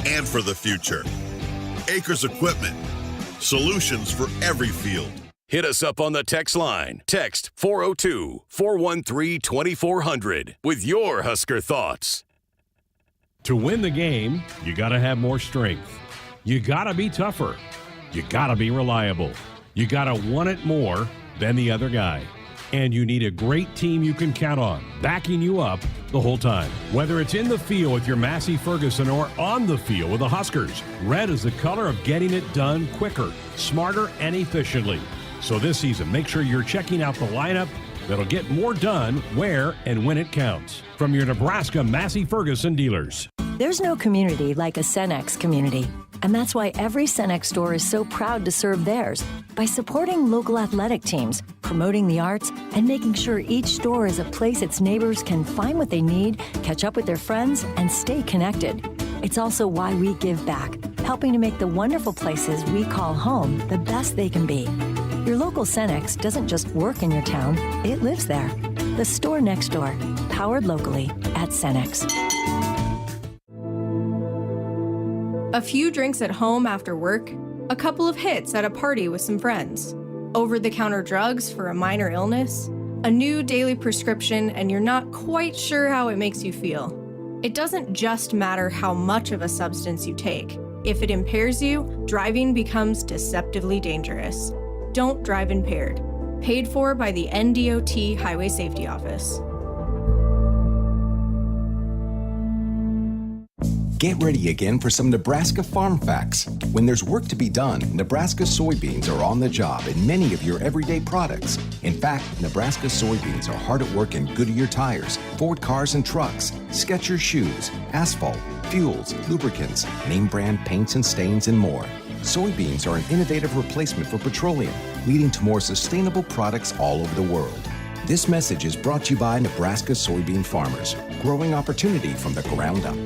and for the future. Acres Equipment, solutions for every field. Hit us up on the text line. Text 402-413-2400 with your Husker thoughts. To win the game, you got to have more strength. You got to be tougher. You got to be reliable. You got to want it more than the other guy. And you need a great team you can count on, backing you up the whole time. Whether it's in the field with your Massey Ferguson or on the field with the Huskers, red is the color of getting it done quicker, smarter, and efficiently. So this season, make sure you're checking out the lineup that'll get more done where and when it counts. From your Nebraska Massey Ferguson dealers. There's no community like a Cenex community. And that's why every Cenex store is so proud to serve theirs by supporting local athletic teams, promoting the arts, and making sure each store is a place its neighbors can find what they need, catch up with their friends, and stay connected. It's also why we give back, helping to make the wonderful places we call home the best they can be. Your local Cenex doesn't just work in your town, it lives there. The store next door, powered locally at Cenex. A few drinks at home after work, a couple of hits at a party with some friends, over-the-counter drugs for a minor illness, a new daily prescription, and you're not quite sure how it makes you feel. It doesn't just matter how much of a substance you take. If it impairs you, driving becomes deceptively dangerous. Don't drive impaired. Paid for by the NDOT Highway Safety Office. Get ready again for some Nebraska farm facts. When there's work to be done, Nebraska soybeans are on the job in many of your everyday products. In fact, Nebraska soybeans are hard at work in Goodyear tires, Ford cars and trucks, Skechers shoes, asphalt, fuels, lubricants, name brand paints and stains, and more. Soybeans are an innovative replacement for petroleum, leading to more sustainable products all over the world. This message is brought to you by Nebraska soybean farmers, growing opportunity from the ground up.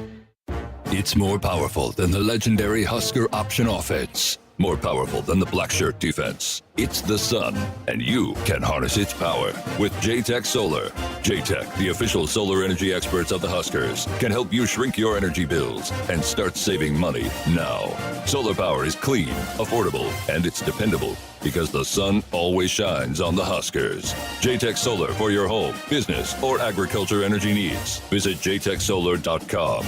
It's more powerful than the legendary Husker option offense. More powerful than the black shirt defense. It's the sun, and you can harness its power with JTech Solar. JTech, the official solar energy experts of the Huskers, can help you shrink your energy bills and start saving money now. Solar power is clean, affordable, and it's dependable because the sun always shines on the Huskers. JTech Solar for your home, business, or agriculture energy needs. Visit jtechsolar.com.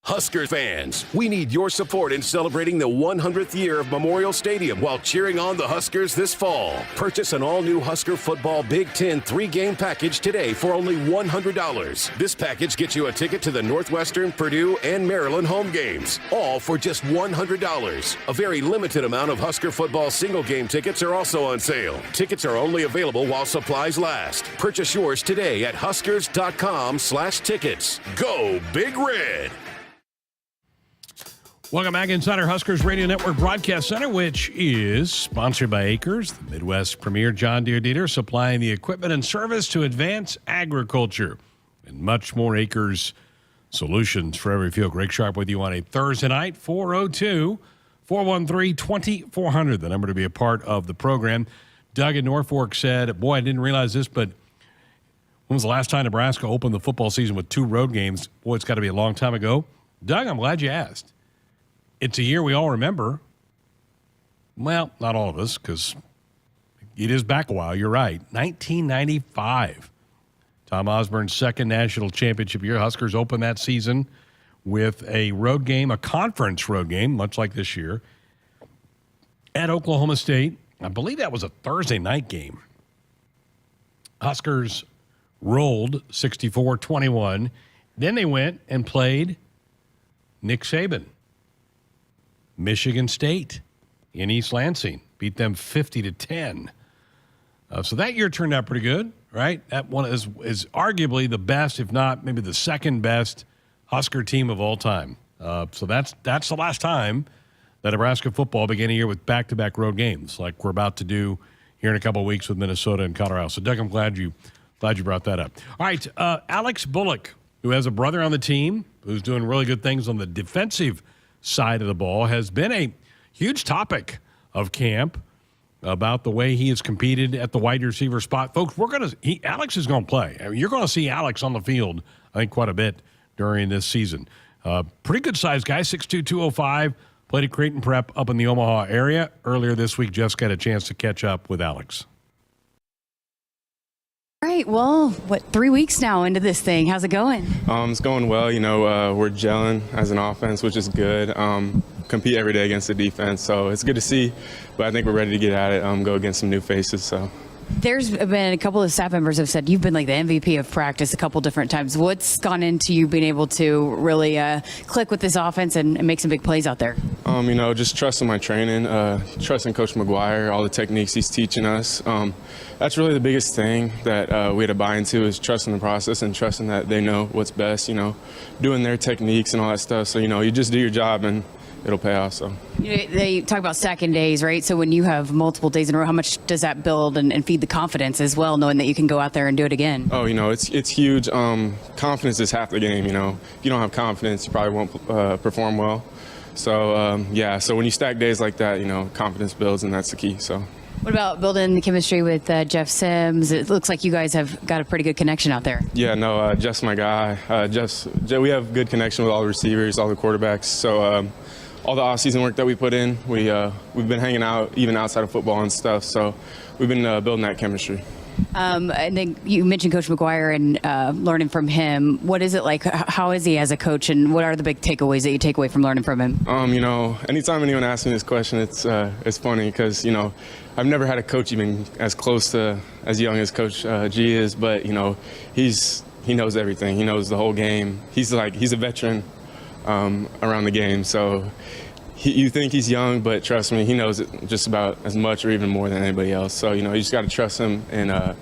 Husker fans, we need your support in celebrating the 100th year of Memorial Stadium while cheering on the Huskers this fall. Purchase an all-new Husker football Big Ten 3-game package today for only $100. This package gets you a ticket to the Northwestern, Purdue, and Maryland home games, all for just $100. A very limited amount of Husker football single-game tickets are also on sale. Tickets are only available while supplies last. Purchase yours today at huskers.com/tickets. Go Big Red! Welcome back inside our Huskers Radio Network Broadcast Center, which is sponsored by Acres, the Midwest's premier John Deere dealer, supplying the equipment and service to advance agriculture. And much more. Acres solutions for every field. Greg Sharpe with you on a Thursday night, 402-413-2400, the number to be a part of the program. Doug in Norfolk said, boy, I didn't realize this, but when was the last time Nebraska opened the football season with 2 road games? Boy, it's got to be a long time ago. Doug, I'm glad you asked. It's a year we all remember. Well, not all of us, because it is back a while. You're right. 1995. Tom Osborne's second national championship year. Huskers opened that season with a road game, a conference road game, much like this year, at Oklahoma State. I believe that was a Thursday night game. Huskers rolled 64-21. Then they went and played Nick Saban. Michigan State in East Lansing, beat them 50-10. So that year turned out pretty good, right? That one is arguably the best, if not maybe the second best Husker team of all time. So that's the last time that Nebraska football began a year with back-to-back road games, like we're about to do here in a couple of weeks with Minnesota and Colorado. So Doug, I'm glad you brought that up. All right, Alex Bullock, who has a brother on the team who's doing really good things on the defensive side of the ball, has been a huge topic of camp about the way he has competed at the wide receiver spot. Folks, Alex is going to play. I mean, you're going to see Alex on the field, I think, quite a bit during this season. Pretty good-sized guy, 6'2", 205, played at Creighton Prep up in the Omaha area. Earlier this week, Jessica had a chance to catch up with Alex. All right, well, 3 weeks now into this thing? How's it going? It's going well. We're gelling as an offense, which is good. Compete every day against the defense, so it's good to see. But I think we're ready to get at it, go against some new faces. So there's been a couple of staff members have said you've been like the MVP of practice a couple different times. What's gone into you being able to really click with this offense and make some big plays out there? Just trusting my training, trusting Coach McGuire, all the techniques he's teaching us. That's really the biggest thing that we had to buy into, is trusting the process and trusting that they know what's best, doing their techniques and all that stuff. So, you just do your job and it'll pay off. So they talk about stacking days, right? So when you have multiple days in a row, how much does that build and feed the confidence as well, knowing that you can go out there and do it again? Oh, it's huge. Confidence is half the game. If you don't have confidence, you probably won't perform well. So so when you stack days like that, confidence builds, and that's the key. So. What about building the chemistry with Jeff Sims? It looks like you guys have got a pretty good connection out there. Yeah, no, Jeff's my guy. We have good connection with all the receivers, all the quarterbacks. So all the off-season work that we put in, we've been hanging out even outside of football and stuff. So we've been building that chemistry. And then you mentioned Coach McGuire and learning from him. What is it like? How is he as a coach, and what are the big takeaways that you take away from learning from him? Anytime anyone asks me this question, it's funny because I've never had a coach even as close to as young as Coach G is, but he knows everything. He knows the whole game. He's a veteran around the game, so. You think he's young, but trust me, he knows it just about as much or even more than anybody else. So, you just got to trust him and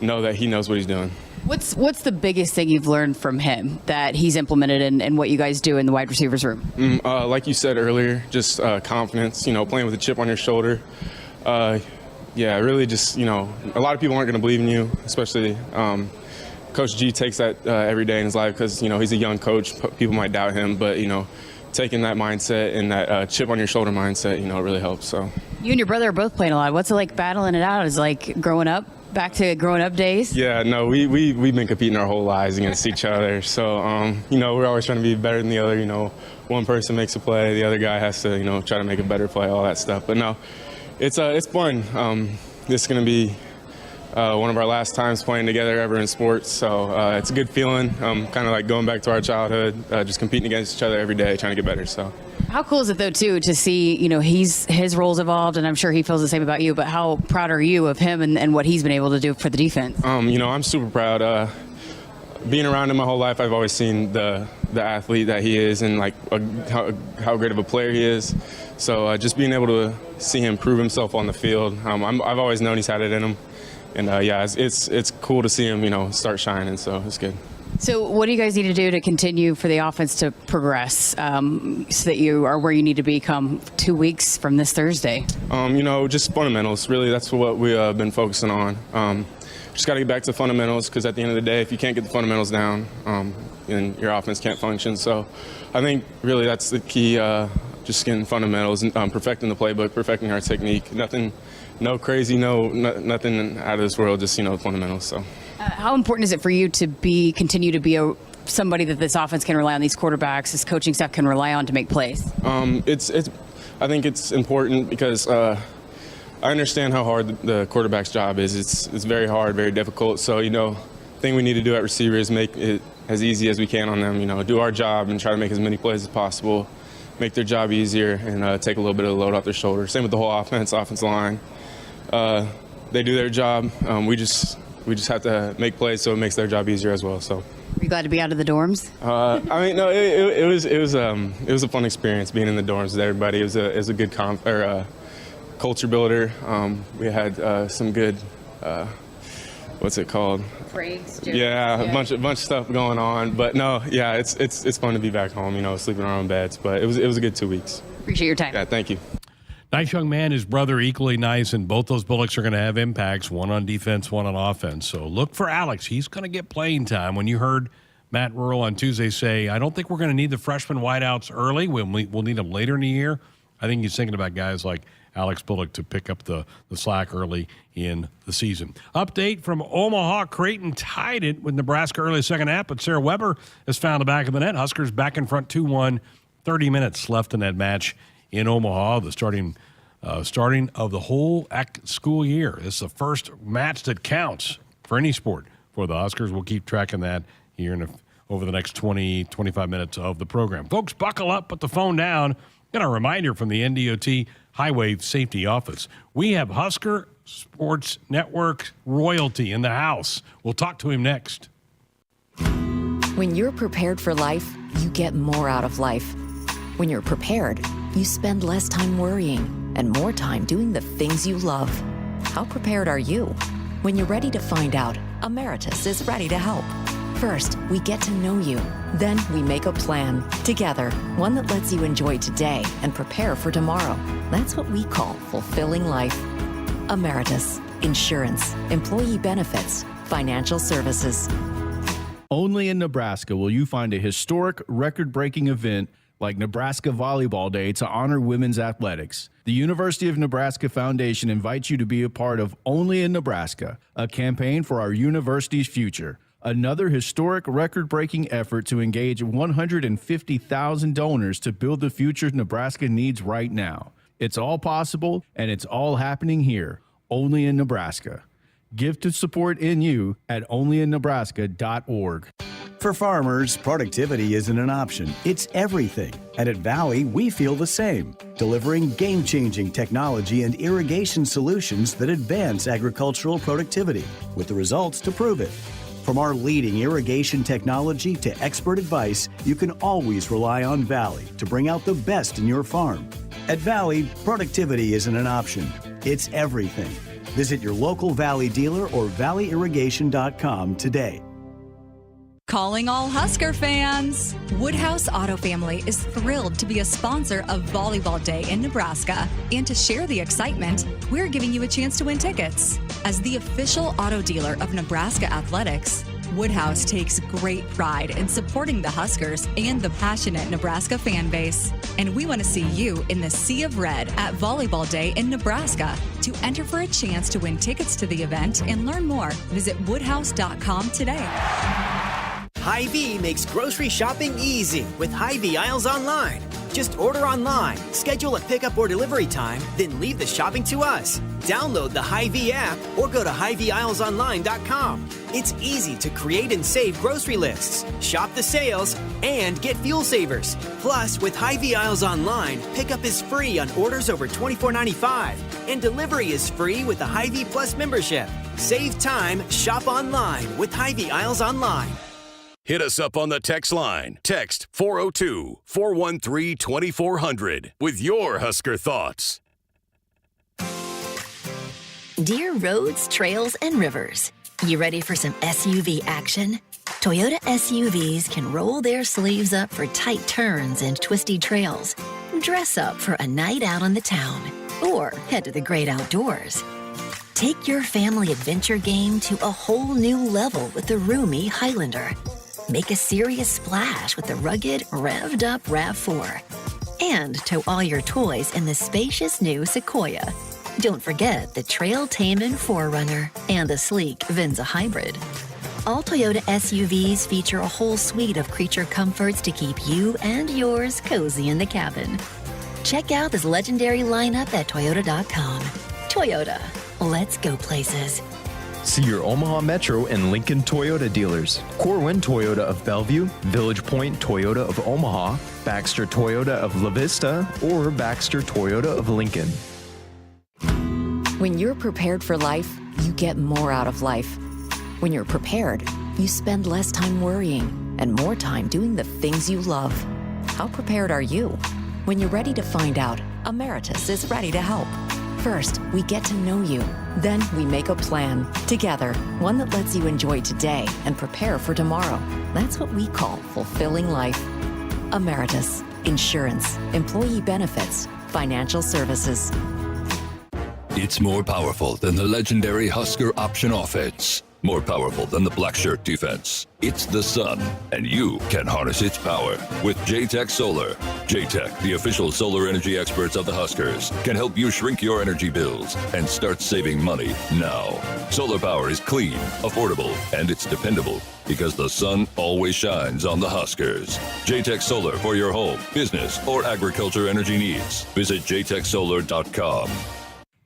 know that he knows what he's doing. What's the biggest thing you've learned from him that he's implemented in what you guys do in the wide receivers room? Like you said earlier, just confidence, playing with a chip on your shoulder. Really just, a lot of people aren't going to believe in you, especially Coach G takes that every day in his life because, he's a young coach. People might doubt him, but, taking that mindset and that chip on your shoulder mindset, really helps. So you and your brother are both playing a lot. What's it like battling it out? Is it like growing up, back to growing up days? Yeah, no, we've been competing our whole lives against each other. So, we're always trying to be better than the other. One person makes a play, the other guy has to, try to make a better play, all that stuff. But no, it's fun. This is going to be one of our last times playing together ever in sports. So it's a good feeling. Kind of like going back to our childhood, just competing against each other every day, trying to get better. So. How cool is it, though, too, to see, his roles evolved, and I'm sure he feels the same about you, but how proud are you of him and what he's been able to do for the defense? I'm super proud. Being around him my whole life, I've always seen the athlete that he is and like how great of a player he is. So just being able to see him prove himself on the field, I've always known he's had it in him. And it's cool to see him, start shining. So it's good. So what do you guys need to do to continue for the offense to progress so that you are where you need to be come 2 weeks from this Thursday? Just fundamentals. Really, that's what we've been focusing on. Just got to get back to fundamentals because at the end of the day, if you can't get the fundamentals down, then your offense can't function. So I think really that's the key, just getting fundamentals, and perfecting the playbook, perfecting our technique. Nothing crazy, nothing out of this world, just, fundamentals. So. How important is it for you to continue to be somebody that this offense can rely on, these quarterbacks, this coaching staff can rely on to make plays? I think it's important because I understand how hard the quarterback's job is. It's very hard, very difficult. So, the thing we need to do at receiver is make it as easy as we can on them. Do our job and try to make as many plays as possible, make their job easier, and take a little bit of the load off their shoulders. Same with the whole offensive line. They do their job. We just have to make plays so it makes their job easier as well. So. Are you glad to be out of the dorms? No, it was a fun experience being in the dorms with everybody. It was a good culture builder. We had some good, what's it called? Breaks. Yeah, a bunch of stuff going on. But no, yeah, it's fun to be back home. Sleeping in our own beds. But it was a good 2 weeks. Appreciate your time. Yeah, thank you. Nice young man, his brother equally nice, and both those Bullocks are going to have impacts, one on defense, one on offense. So look for Alex. He's going to get playing time. When you heard Matt Rural on Tuesday say, I don't think we're going to need the freshman wideouts early. We'll need them later in the year. I think he's thinking about guys like Alex Bullock to pick up the slack early in the season. Update from Omaha. Creighton tied it with Nebraska early second half, but Sarah Weber has found the back of the net. Huskers back in front 2-1. 30 minutes left in that match in Omaha, the starting of the whole school year. This is the first match that counts for any sport for the Huskers. We'll keep tracking that here over the next 20, 25 minutes of the program. Folks, buckle up, put the phone down. Got a reminder from the NDOT Highway Safety Office. We have Husker Sports Network royalty in the house. We'll talk to him next. When you're prepared for life, you get more out of life. When you're prepared, you spend less time worrying and more time doing the things you love. How prepared are you? When you're ready to find out, Emeritus is ready to help. First, we get to know you. Then we make a plan together, one that lets you enjoy today and prepare for tomorrow. That's what we call fulfilling life. Emeritus, insurance, employee benefits, financial services. Only in Nebraska will you find a historic, record-breaking event like Nebraska Volleyball Day to honor women's athletics. The University of Nebraska Foundation invites you to be a part of Only in Nebraska, a campaign for our university's future. Another historic, record-breaking effort to engage 150,000 donors to build the future Nebraska needs right now. It's all possible, and it's all happening here, only in Nebraska. Give to support in you at onlyinnebraska.org. For farmers, productivity isn't an option, it's everything. And at Valley, we feel the same, delivering game-changing technology and irrigation solutions that advance agricultural productivity, with the results to prove it. From our leading irrigation technology to expert advice, you can always rely on Valley to bring out the best in your farm. At Valley, productivity isn't an option, it's everything. Visit your local Valley dealer or valleyirrigation.com today. Calling all Husker fans! Woodhouse Auto Family is thrilled to be a sponsor of Volleyball Day in Nebraska. And to share the excitement, we're giving you a chance to win tickets. As the official auto dealer of Nebraska Athletics, Woodhouse takes great pride in supporting the Huskers and the passionate Nebraska fan base. And we want to see you in the Sea of Red at Volleyball Day in Nebraska. To enter for a chance to win tickets to the event and learn more, visit woodhouse.com today. Hy-Vee makes grocery shopping easy with Hy-Vee Aisles Online. Just order online, schedule a pickup or delivery time, then leave the shopping to us. Download the Hy-Vee app or go to HyVeeAislesOnline.com. It's easy to create and save grocery lists, shop the sales, and get fuel savers. Plus, with Hy-Vee Aisles Online, pickup is free on orders over $24.95, and delivery is free with the Hy-Vee Plus membership. Save time, shop online with Hy-Vee Aisles Online. Hit us up on the text line. Text 402-413-2400 with your Husker thoughts. Dear roads, trails, and rivers, you ready for some SUV action? Toyota SUVs can roll their sleeves up for tight turns and twisty trails, dress up for a night out on the town, or head to the great outdoors. Take your family adventure game to a whole new level with the roomy Highlander. Make a serious splash with the rugged, revved-up RAV4. And tow all your toys in the spacious new Sequoia. Don't forget the trail-taming 4Runner and the sleek Venza Hybrid. All Toyota SUVs feature a whole suite of creature comforts to keep you and yours cozy in the cabin. Check out this legendary lineup at Toyota.com. Toyota, let's go places. See your Omaha Metro and Lincoln Toyota dealers. Corwin Toyota of Bellevue, Village Point Toyota of Omaha, Baxter Toyota of La Vista, or Baxter Toyota of Lincoln. When you're prepared for life, you get more out of life. When you're prepared, you spend less time worrying and more time doing the things you love. How prepared are you? When you're ready to find out, Emeritus is ready to help. First, we get to know you. Then we make a plan together, one that lets you enjoy today and prepare for tomorrow. That's what we call fulfilling life. Emeritus, insurance, employee benefits, financial services. It's more powerful than the legendary Husker option offense. More powerful than the black shirt defense. It's the sun, and you can harness its power with JTech Solar. JTech, the official solar energy experts of the Huskers, can help you shrink your energy bills and start saving money now. Solar power is clean, affordable, and it's dependable because the sun always shines on the Huskers. JTech Solar for your home, business, or agriculture energy needs. Visit jtechsolar.com.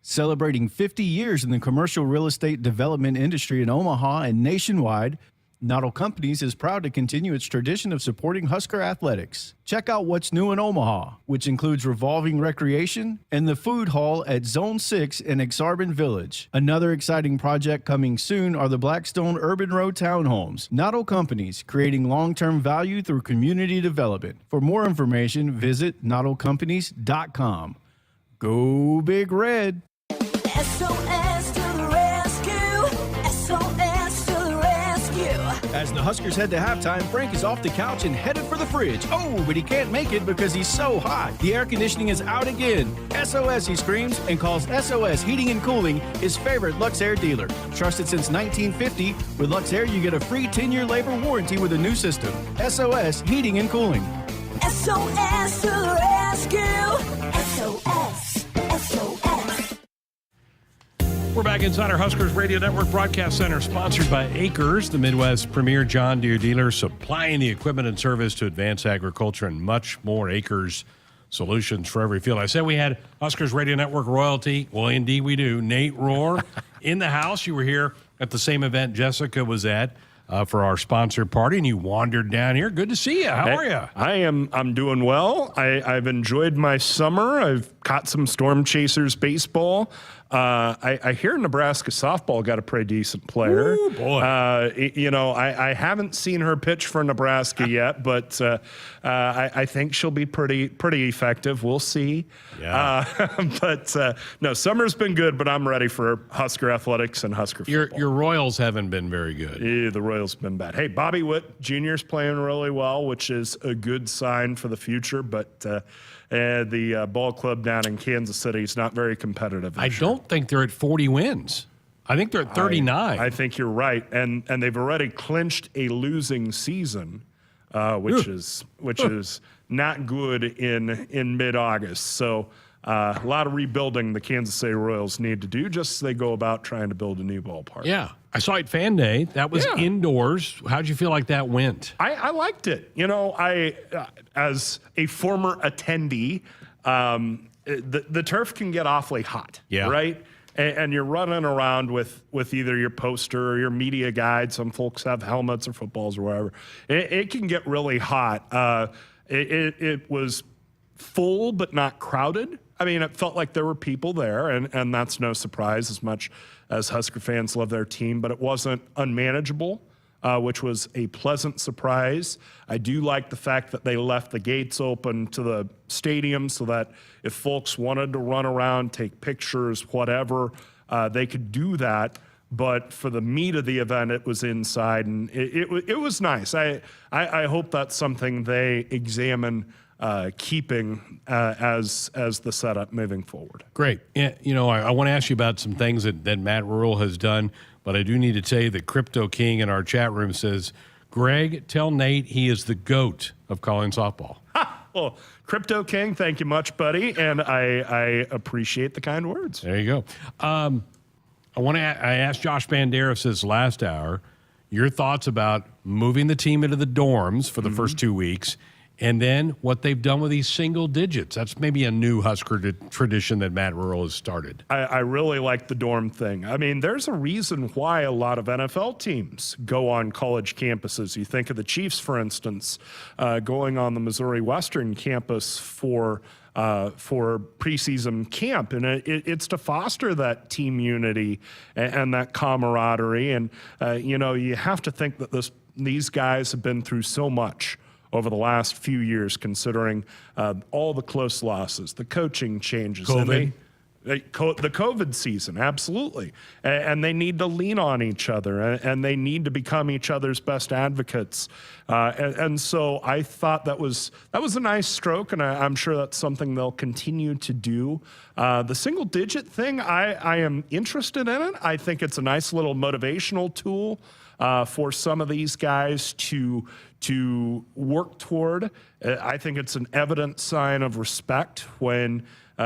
Celebrating 50 years in the commercial real estate development industry in Omaha and nationwide, Noddle Companies is proud to continue its tradition of supporting Husker athletics. Check out what's new in Omaha, which includes revolving recreation and the food hall at Zone 6 in Exarban Village. Another exciting project coming soon are the Blackstone Urban Road Townhomes. Noddle Companies, creating long-term value through community development. For more information, visit noddlecompanies.com. Go Big Red! SOS to the rescue! SOS to the rescue! As the Huskers head to halftime, Frank is off the couch and headed for the fridge. Oh, but he can't make it because he's so hot. The air conditioning is out again. SOS, he screams, and calls SOS Heating and Cooling his favorite Luxair dealer. Trusted since 1950, with Luxair you get a free 10-year labor warranty with a new system. SOS Heating and Cooling. SOS to the rescue! SOS! SOS! We're back inside our Huskers Radio Network Broadcast Center, sponsored by Acres, the Midwest's premier John Deere dealer, supplying the equipment and service to advance agriculture and much more. Acres, solutions for every field. I said we had Huskers Radio Network royalty. Well, indeed we do. Nate Rohr in the house. You were here at the same event Jessica was at for our sponsor party, and you wandered down here. Good to see you. How are you? I'm doing well. I've enjoyed my summer. I've caught some Storm Chasers baseball. I hear Nebraska softball got a pretty decent player. Ooh, boy. I haven't seen her pitch for Nebraska yet, but I think she'll be pretty effective. We'll see. Yeah. No, summer's been good, but I'm ready for Husker athletics and Husker football. Your Royals haven't been very good. Yeah, the Royals have been bad. Hey, Bobby Witt Jr.'s playing really well, which is a good sign for the future, but the ball club down in Kansas City is not very competitive. I don't think they're at 40 wins. I think they're at 39. I think you're right, and they've already clinched a losing season, which is not good in mid-August. So a lot of rebuilding the Kansas City Royals need to do just as they go about trying to build a new ballpark. Yeah. I saw it Fan Day. That was indoors. How'd you feel like that went? I liked it. You know, as a former attendee, the turf can get awfully hot, right? And you're running around with either your poster or your media guide. Some folks have helmets or footballs or whatever. It can get really hot. It was full but not crowded. I mean, it felt like there were people there, and that's no surprise as much as Husker fans love their team, but it wasn't unmanageable, which was a pleasant surprise. I do like the fact that they left the gates open to the stadium so that if folks wanted to run around, take pictures, whatever, they could do that. But for the meat of the event, it was inside, and it was nice. I hope that's something they examine keeping as the setup moving forward. Great. Yeah, you know, I want to ask you about some things that Matt Rule has done, but I do need to tell you that Crypto King in our chat room says, Greg, tell Nate he is the GOAT of calling softball. Well, Crypto King, thank you much, buddy, and I appreciate the kind words. There you go. I asked Josh Banderas this last hour your thoughts about moving the team into the dorms for the first 2 weeks, and then what they've done with these single digits. That's maybe a new Husker tradition that Matt Rural has started. I really like the dorm thing. I mean, there's a reason why a lot of NFL teams go on college campuses. You think of the Chiefs, for instance, going on the Missouri Western campus for preseason camp, and it's to foster that team unity and that camaraderie. And you know, you have to think that these guys have been through so much over the last few years, considering all the close losses, the coaching changes, COVID. the COVID season, absolutely. And they need to lean on each other, and they need to become each other's best advocates. And so I thought that was a nice stroke, and I'm sure that's something they'll continue to do. The single digit thing, I am interested in it. I think it's a nice little motivational tool for some of these guys to work toward. I think it's an evident sign of respect when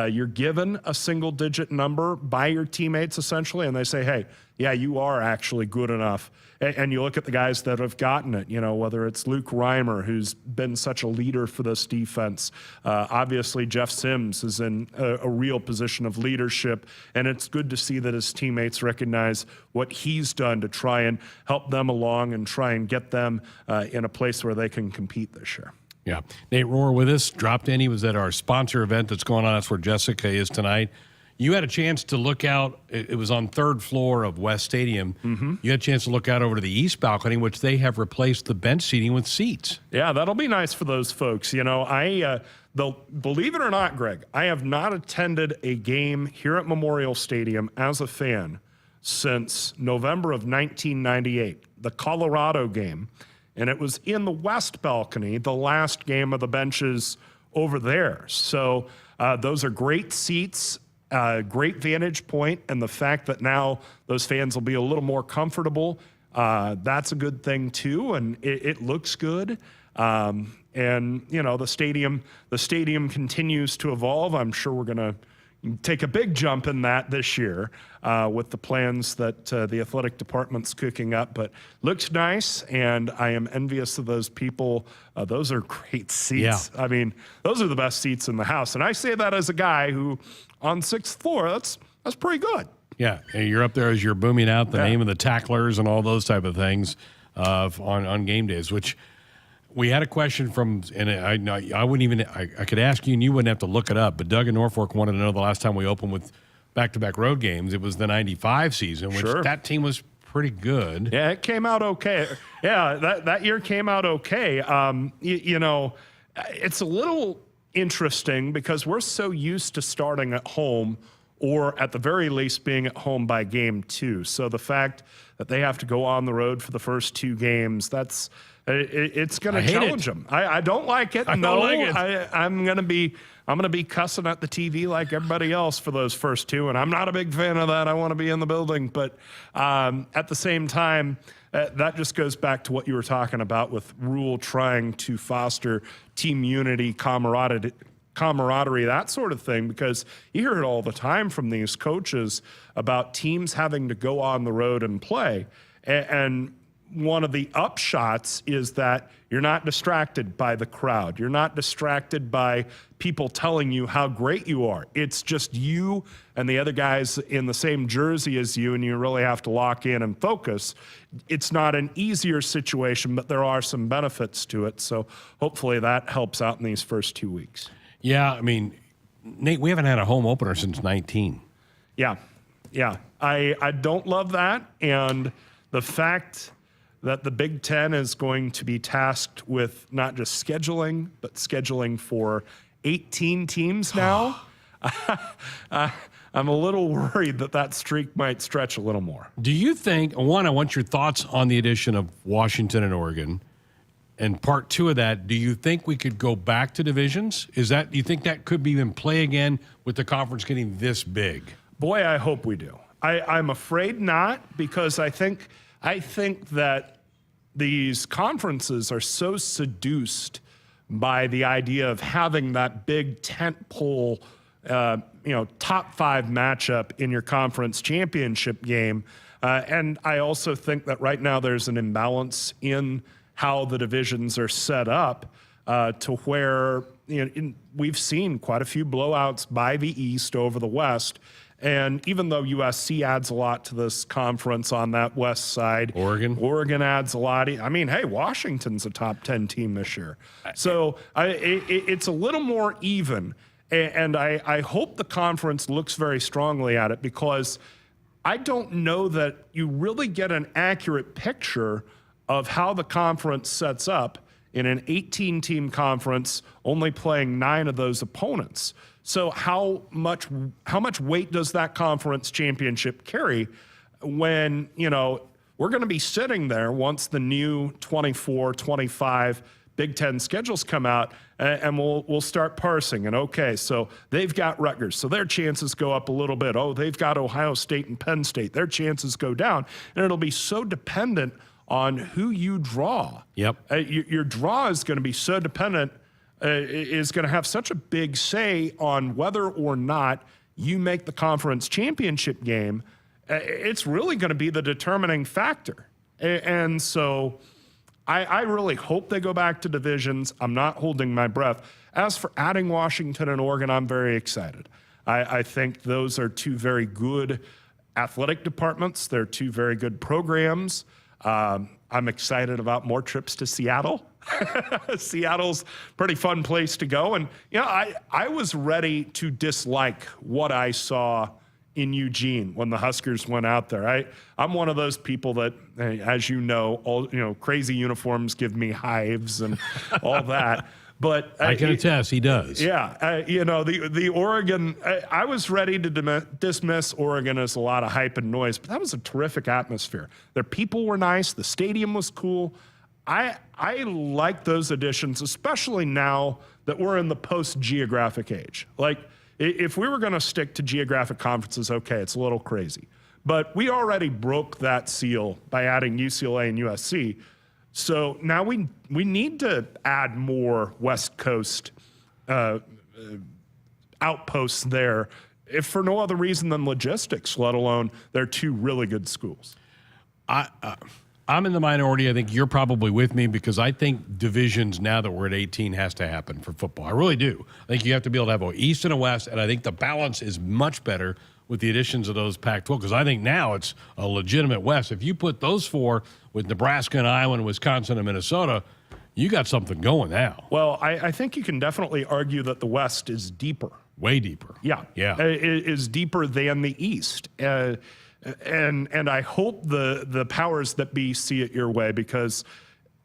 you're given a single digit number by your teammates, essentially, and they say, hey, yeah, you are actually good enough. And you look at the guys that have gotten it, you know, whether it's Luke Reimer, who's been such a leader for this defense. Obviously, Jeff Sims is in a real position of leadership, and it's good to see that his teammates recognize what he's done to try and help them along and try and get them in a place where they can compete this year. Yeah. Nate Rohr with us, dropped in. He was at our sponsor event that's going on. That's where Jessica is tonight. You had a chance to look out. It was on third floor of West Stadium. Mm-hmm. You had a chance to look out over to the east balcony, which they have replaced the bench seating with seats. Yeah, that'll be nice for those folks. You know, believe it or not, Greg, I have not attended a game here at Memorial Stadium as a fan since November of 1998, the Colorado game. And it was in the west balcony, the last game of the benches over there. So those are great seats. Great vantage point, and the fact that now those fans will be a little more comfortable, that's a good thing too, and it looks good. And you know, the stadium continues to evolve. I'm sure we're going to take a big jump in that this year with the plans that the athletic department's cooking up. But looks nice, and I am envious of those people. Those are great seats. Yeah. I mean, those are the best seats in the house. And I say that as a guy who, on sixth floor, that's pretty good. Yeah, and you're up there as you're booming out the name of the tacklers and all those type of things on game days, which we had a question from, and I wouldn't even, I could ask you and you wouldn't have to look it up, but Doug in Norfolk wanted to know the last time we opened with back-to-back road games, it was the 95 season, which that team was pretty good. Yeah, it came out okay. Yeah, that year came out okay. You know, it's a little interesting because we're so used to starting at home, or at the very least being at home by game 2. So the fact that they have to go on the road for the first 2 games, it's going to challenge them. I don't like it. I'm going to be cussing at the TV like everybody else for those first 2, and I'm not a big fan of that. I want to be in the building, but at the same time, that just goes back to what you were talking about with Rule trying to foster team unity, camaraderie camaraderie, that sort of thing, because you hear it all the time from these coaches about teams having to go on the road and play. And one of the upshots is that you're not distracted by the crowd. You're not distracted by people telling you how great you are. It's just you and the other guys in the same jersey as you, and you really have to lock in and focus. It's not an easier situation, but there are some benefits to it. So hopefully that helps out in these first 2 weeks. Yeah, I mean, Nate, we haven't had a home opener since 19. Yeah. I don't love that. And the fact that the Big Ten is going to be tasked with not just scheduling, but scheduling for 18 teams now, I'm a little worried that streak might stretch a little more. Do you think, one, I want your thoughts on the addition of Washington and Oregon, and part two of that, do you think we could go back to divisions? Do you think that could be in play again with the conference getting this big? Boy, I hope we do. I'm afraid not, because I think that these conferences are so seduced by the idea of having that big tentpole, top 5 matchup in your conference championship game. And I also think that right now there's an imbalance in how the divisions are set up to where we've seen quite a few blowouts by the East over the West. And even though USC adds a lot to this conference on that west side, Oregon adds a lot. I mean, hey, Washington's a top 10 team this year. So it's a little more even. And I hope the conference looks very strongly at it, because I don't know that you really get an accurate picture of how the conference sets up in an 18-team conference, only playing 9 of those opponents. So how much weight does that conference championship carry when, we're going to be sitting there once the new 24, 25 Big Ten schedules come out, and we'll start parsing. And okay, so they've got Rutgers, so their chances go up a little bit. Oh, they've got Ohio State and Penn State, their chances go down. And it'll be so dependent on who you draw. Yep. Your draw is going to be so dependent, is going to have such a big say on whether or not you make the conference championship game. It's really going to be the determining factor. And so I really hope they go back to divisions. I'm not holding my breath. As for adding Washington and Oregon, I'm very excited. I think those are 2 very good athletic departments. They're 2 very good programs. I'm excited about more trips to Seattle. Seattle's a pretty fun place to go. And, I was ready to dislike what I saw in Eugene when the Huskers went out there. I'm one of those people that, as crazy uniforms give me hives and all that. But I can attest, he does. Yeah. The Oregon, I was ready to dismiss Oregon as a lot of hype and noise, but that was a terrific atmosphere. Their people were nice. The stadium was cool. I like those additions, especially now that we're in the post-geographic age. Like, if we were going to stick to geographic conferences, okay, it's a little crazy. But we already broke that seal by adding UCLA and USC. So now we need to add more West Coast outposts there, if for no other reason than logistics, let alone they're 2 really good schools. I'm in the minority. I think you're probably with me, because I think divisions, now that we're at 18, has to happen for football. I really do. I think you have to be able to have an East and a West, and I think the balance is much better with the additions of those Pac-12, because I think now it's a legitimate West. If you put those 4 with Nebraska and Iowa and Wisconsin and Minnesota, you got something going now. Well, I think you can definitely argue that the West is deeper. Way deeper. Yeah. It is deeper than the East. And I hope the powers that be see it your way, because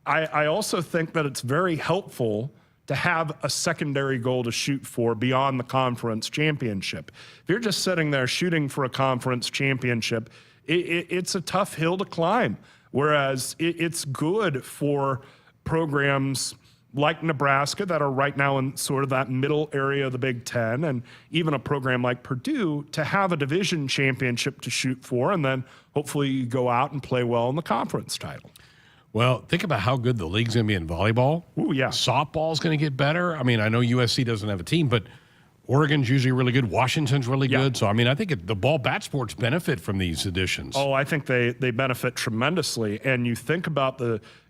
I also think that it's very helpful to have a secondary goal to shoot for beyond the conference championship. If you're just sitting there shooting for a conference championship, it's a tough hill to climb. Whereas it's good for programs like Nebraska that are right now in sort of that middle area of the Big Ten, and even a program like Purdue to have a division championship to shoot for, and then hopefully you go out and play well in the conference title. Well, think about how good the league's going to be in volleyball. Oh, yeah. Softball's going to get better. I mean, I know USC doesn't have a team, but Oregon's usually really good. Washington's really good. So, I mean, I think the ball bat sports benefit from these additions. Oh, I think they benefit tremendously. And you think about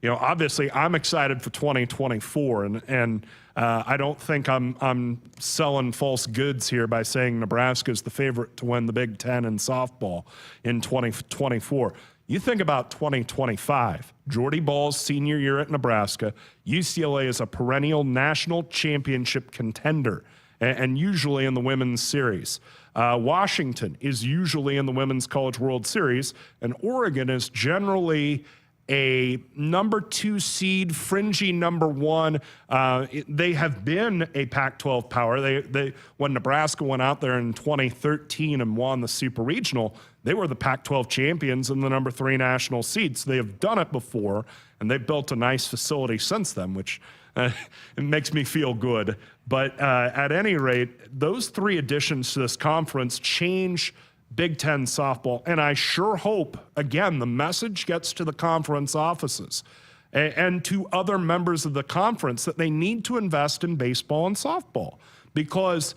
obviously I'm excited for 2024. And I don't think I'm selling false goods here by saying Nebraska's the favorite to win the Big Ten in softball in 2024. You think about 2025, Jordy Ball's senior year at Nebraska, UCLA is a perennial national championship contender, and usually in the women's series. Washington is usually in the Women's College World Series, and Oregon is generally a number 2 seed, fringy number 1. They have been a Pac-12 power. They when Nebraska went out there in 2013 and won the Super Regional, they were the Pac-12 champions and the number 3 national seed. So they have done it before, and they've built a nice facility since then, which it makes me feel good. But at any rate, those 3 additions to this conference change Big Ten softball. And I sure hope, again, the message gets to the conference offices and to other members of the conference that they need to invest in baseball and softball, because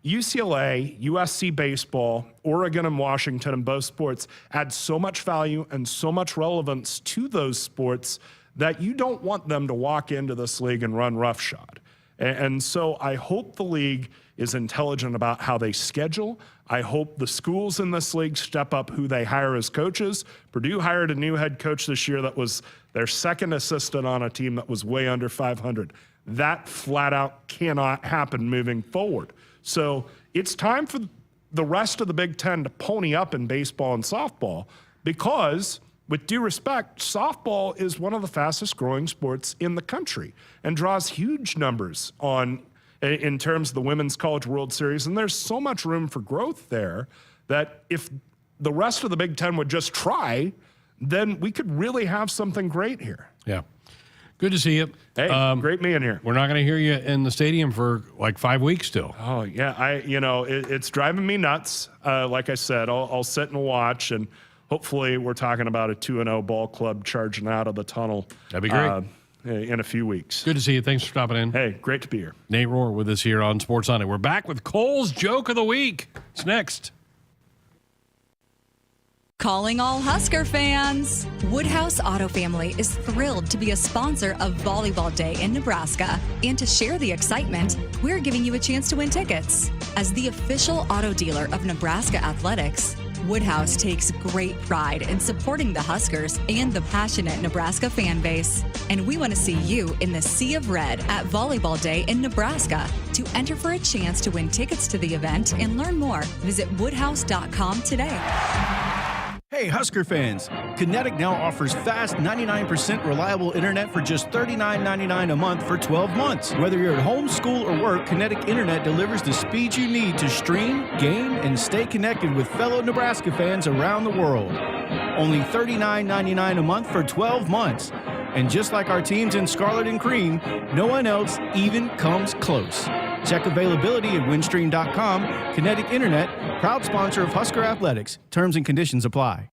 UCLA, USC baseball, Oregon and Washington in both sports add so much value and so much relevance to those sports that you don't want them to walk into this league and run roughshod. And so I hope the league is intelligent about how they schedule. I hope the schools in this league step up who they hire as coaches. Purdue hired a new head coach this year that was their second assistant on a team that was way under 500. That flat out cannot happen moving forward. So it's time for the rest of the Big Ten to pony up in baseball and softball, because with due respect, softball is one of the fastest growing sports in the country and draws huge numbers in terms of the Women's College World Series. And there's so much room for growth there that if the rest of the Big Ten would just try, then we could really have something great here. Yeah. Good to see you. Hey, great being here. We're not going to hear you in the stadium for like 5 weeks still. Oh, yeah. It's driving me nuts. Like I said, I'll sit and watch, and hopefully we're talking about a 2-0 ball club charging out of the tunnel. That'd be great. In a few weeks. Good to see you. Thanks for stopping in. Hey, great to be here. Nate Rohr with us here on Sports Sunday. We're back with Cole's Joke of the Week. It's next. Calling all Husker fans. Woodhouse Auto Family is thrilled to be a sponsor of Volleyball Day in Nebraska. And to share the excitement, we're giving you a chance to win tickets. As the official auto dealer of Nebraska Athletics, Woodhouse takes great pride in supporting the Huskers and the passionate Nebraska fan base. And we want to see you in the Sea of Red at Volleyball Day in Nebraska. To enter for a chance to win tickets to the event and learn more, visit woodhouse.com today. Hey, Husker fans! Kinetic now offers fast 99% reliable internet for just $39.99 a month for 12 months. Whether you're at home, school, or work, Kinetic Internet delivers the speed you need to stream, game, and stay connected with fellow Nebraska fans around the world. Only $39.99 a month for 12 months. And just like our teams in Scarlet and Cream, no one else even comes close. Check availability at windstream.com. Kinetic Internet, proud sponsor of Husker Athletics. Terms and conditions apply.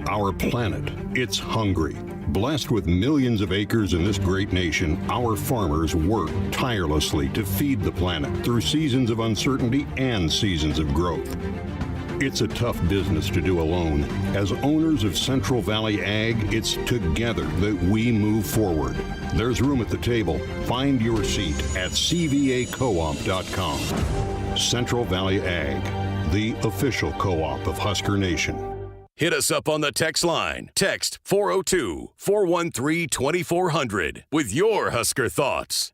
Our planet, it's hungry. Blessed with millions of acres in this great nation, our farmers work tirelessly to feed the planet through seasons of uncertainty and seasons of growth. It's a tough business to do alone. As owners of Central Valley Ag, it's together that we move forward. There's room at the table. Find your seat at cvacoop.com. Central Valley Ag, the official co-op of Husker Nation. Hit us up on the text line. Text 402-413-2400 with your Husker thoughts.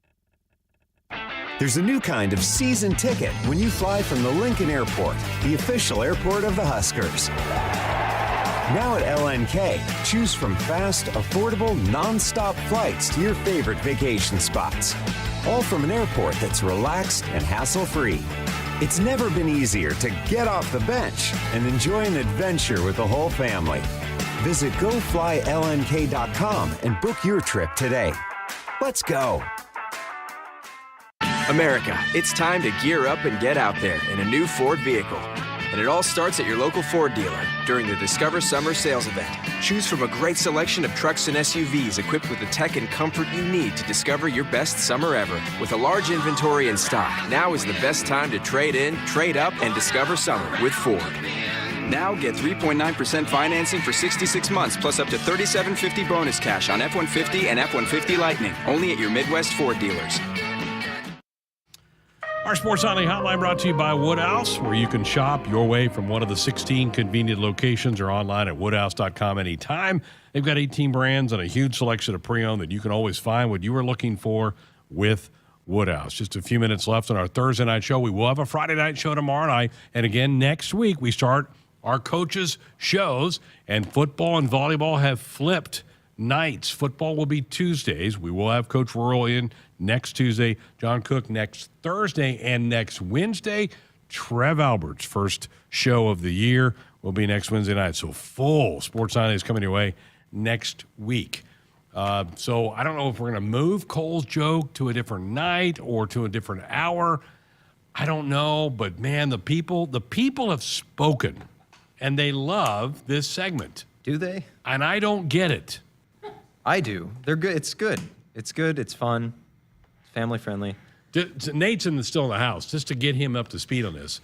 There's a new kind of season ticket when you fly from the Lincoln Airport, the official airport of the Huskers. Now at LNK, choose from fast, affordable, non-stop flights to your favorite vacation spots. All from an airport that's relaxed and hassle-free. It's never been easier to get off the bench and enjoy an adventure with the whole family. Visit GoFlyLNK.com and book your trip today. Let's go. America, it's time to gear up and get out there in a new Ford vehicle. And it all starts at your local Ford dealer during the Discover Summer Sales Event. Choose from a great selection of trucks and SUVs equipped with the tech and comfort you need to discover your best summer ever. With a large inventory in stock, now is the best time to trade in, trade up, and discover summer with Ford. Now get 3.9% financing for 66 months plus up to $3,750 bonus cash on F-150 and F-150 Lightning. Only at your Midwest Ford dealers. Our Sports Nightly Hotline brought to you by Woodhouse, where you can shop your way from one of the 16 convenient locations or online at woodhouse.com anytime. They've got 18 brands and a huge selection of pre-owned that you can always find what you are looking for with Woodhouse. Just a few minutes left on our Thursday night show. We will have a Friday night show tomorrow night. And again, next week, we start our coaches' shows, and football and volleyball have flipped nights. Football will be Tuesdays. We will have Coach Rural in next Tuesday, John Cook next Thursday, and next Wednesday, Trev Albert's first show of the year will be next Wednesday night. So full Sports Nightly is coming your way next week. So I don't know if we're going to move Cole's joke to a different night or to a different hour. I don't know, but man, the people have spoken, and they love this segment. Do they? And I don't get it. I do. They're good. It's good. It's good. It's fun. Family friendly. Nate's still in the house, just to get him up to speed on this.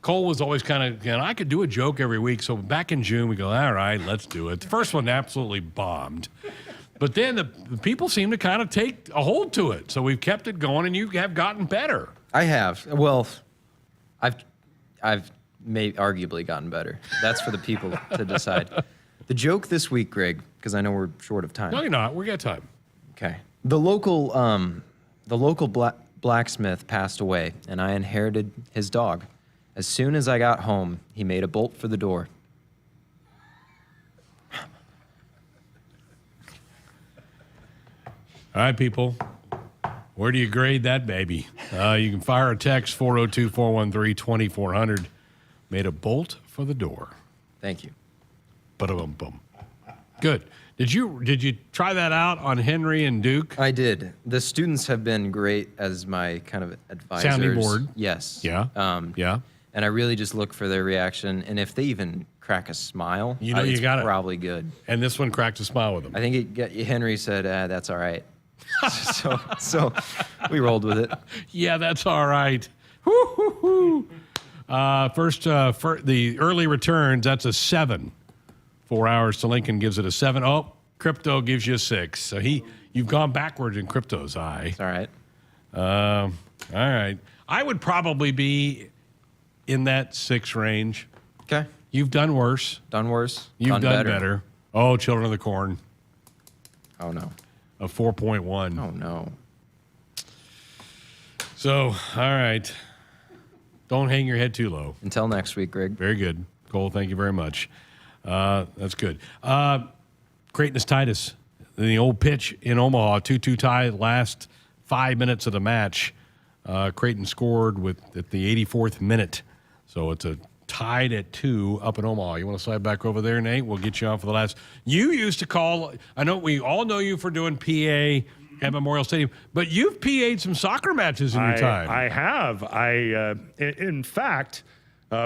Cole was always kind of, I could do a joke every week. So back in June, we go, all right, let's do it. The first one absolutely bombed. But then the people seem to kind of take a hold to it. So we've kept it going, and you have gotten better. I have. Well, I've arguably gotten better. That's for the people to decide. The joke this week, Greg, because I know we're short of time. No, you're not. We got time. Okay. The local blacksmith passed away, and I inherited his dog. As soon as I got home, he made a bolt for the door. All right, people. Where do you grade that baby? You can fire a text, 402-413-2400. Made a bolt for the door. Thank you. Ba-da-bum-bum. Good. Did you try that out on Henry and Duke? I did. The students have been great as my kind of advisors. Sounding board. Yes. Yeah. Yeah. And I really just look for their reaction. And if they even crack a smile, you got probably good. And this one cracked a smile with them. I think Henry said, that's all right. so we rolled with it. Yeah, that's all right. Woo-hoo-hoo. First, for the early returns, that's a 7. 4 hours to Lincoln gives it a 7. Oh, crypto gives you a 6. So you've gone backwards in crypto's eye. All right. All right. I would probably be in that 6 range. Okay. You've done worse. Done worse. You've done better. Oh, Children of the Corn. Oh, no. A 4.1. Oh, no. So, all right. Don't hang your head too low. Until next week, Greg. Very good. Cole, thank you very much. That's good. Creighton Titus, the old pitch in Omaha, 2-2 tie, last 5 minutes of the match. Creighton scored at the 84th minute. So it's a tied at 2 up in Omaha. You want to slide back over there, Nate? We'll get you on for the last. You used to call, I know we all know you for doing PA at Memorial Stadium, but you've PA'd some soccer matches in your time. I have. In fact,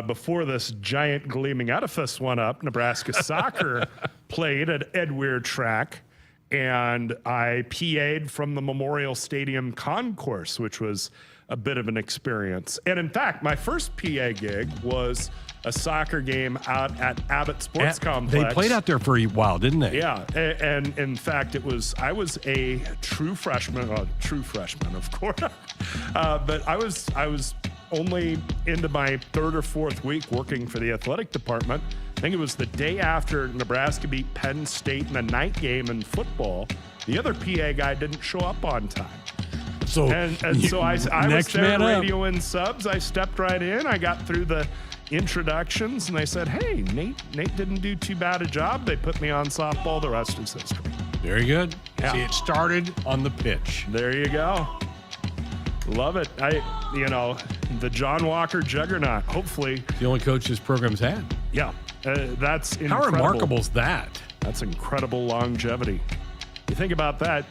before this giant gleaming edifice went up, Nebraska soccer played at Ed Weir Track, and I PA'd from the Memorial Stadium concourse, which was a bit of an experience. And in fact, my first PA gig was a soccer game out at Abbott Sports Complex. They played out there for a while, didn't they? Yeah, and in fact, I was a true freshman, of course, but I was only into my 3rd or 4th week working for the athletic department. I think it was the day after Nebraska beat Penn State in a night game in football. The other PA guy didn't show up on time. So I was there radioing subs. I stepped right in. I got through the introductions, and they said, hey, Nate didn't do too bad a job. They put me on softball. The rest is history. Very good. Yeah. See, it started on the pitch. There you go. Love it. The John Walker juggernaut, hopefully. The only coach this program's had. Yeah. That's incredible. How remarkable is that? That's incredible longevity. You think about that,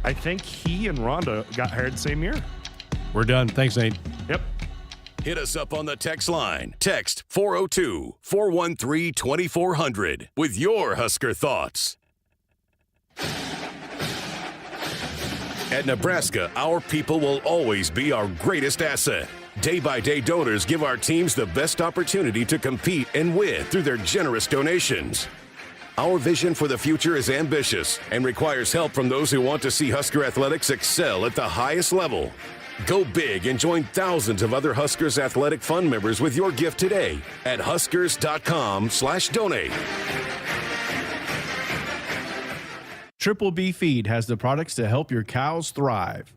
I think he and Rhonda got hired the same year. We're done. Thanks, Nate. Yep. Hit us up on the text line. Text 402-413-2400 with your Husker thoughts. At Nebraska, our people will always be our greatest asset. Day-by-day donors give our teams the best opportunity to compete and win through their generous donations. Our vision for the future is ambitious and requires help from those who want to see Husker athletics excel at the highest level. Go big and join thousands of other Huskers Athletic Fund members with your gift today at huskers.com/donate. Triple B Feed has the products to help your cows thrive.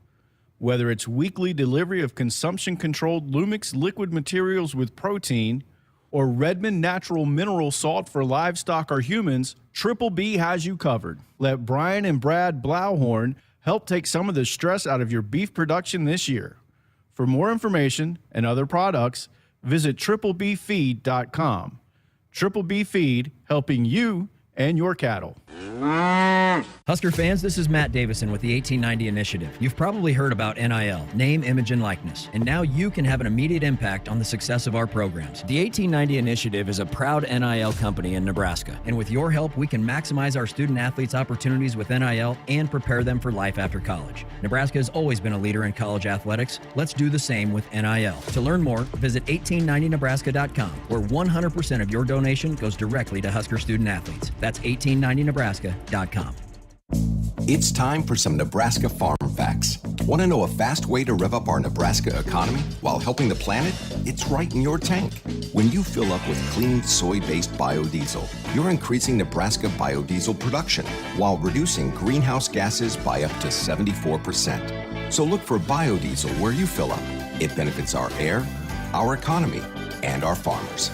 Whether it's weekly delivery of consumption-controlled Lumix liquid materials with protein or Redmond natural mineral salt for livestock or humans, Triple B has you covered. Let Brian and Brad Blauhorn help take some of the stress out of your beef production this year. For more information and other products, visit triplebfeed.com. Triple B Feed, helping you and your cattle. Husker fans, this is Matt Davison with the 1890 Initiative. You've probably heard about NIL, name, image, and likeness, and now you can have an immediate impact on the success of our programs. The 1890 Initiative is a proud NIL company in Nebraska, and with your help, we can maximize our student athletes' opportunities with NIL and prepare them for life after college. Nebraska has always been a leader in college athletics. Let's do the same with NIL. To learn more, visit 1890nebraska.com, where 100% of your donation goes directly to Husker student athletes. That's 1890nebraska.com. It's time for some Nebraska farm facts. Want to know a fast way to rev up our Nebraska economy while helping the planet? It's right in your tank. When you fill up with clean soy-based biodiesel, you're increasing Nebraska biodiesel production while reducing greenhouse gases by up to 74%. So look for biodiesel where you fill up. It benefits our air, our economy, and our farmers.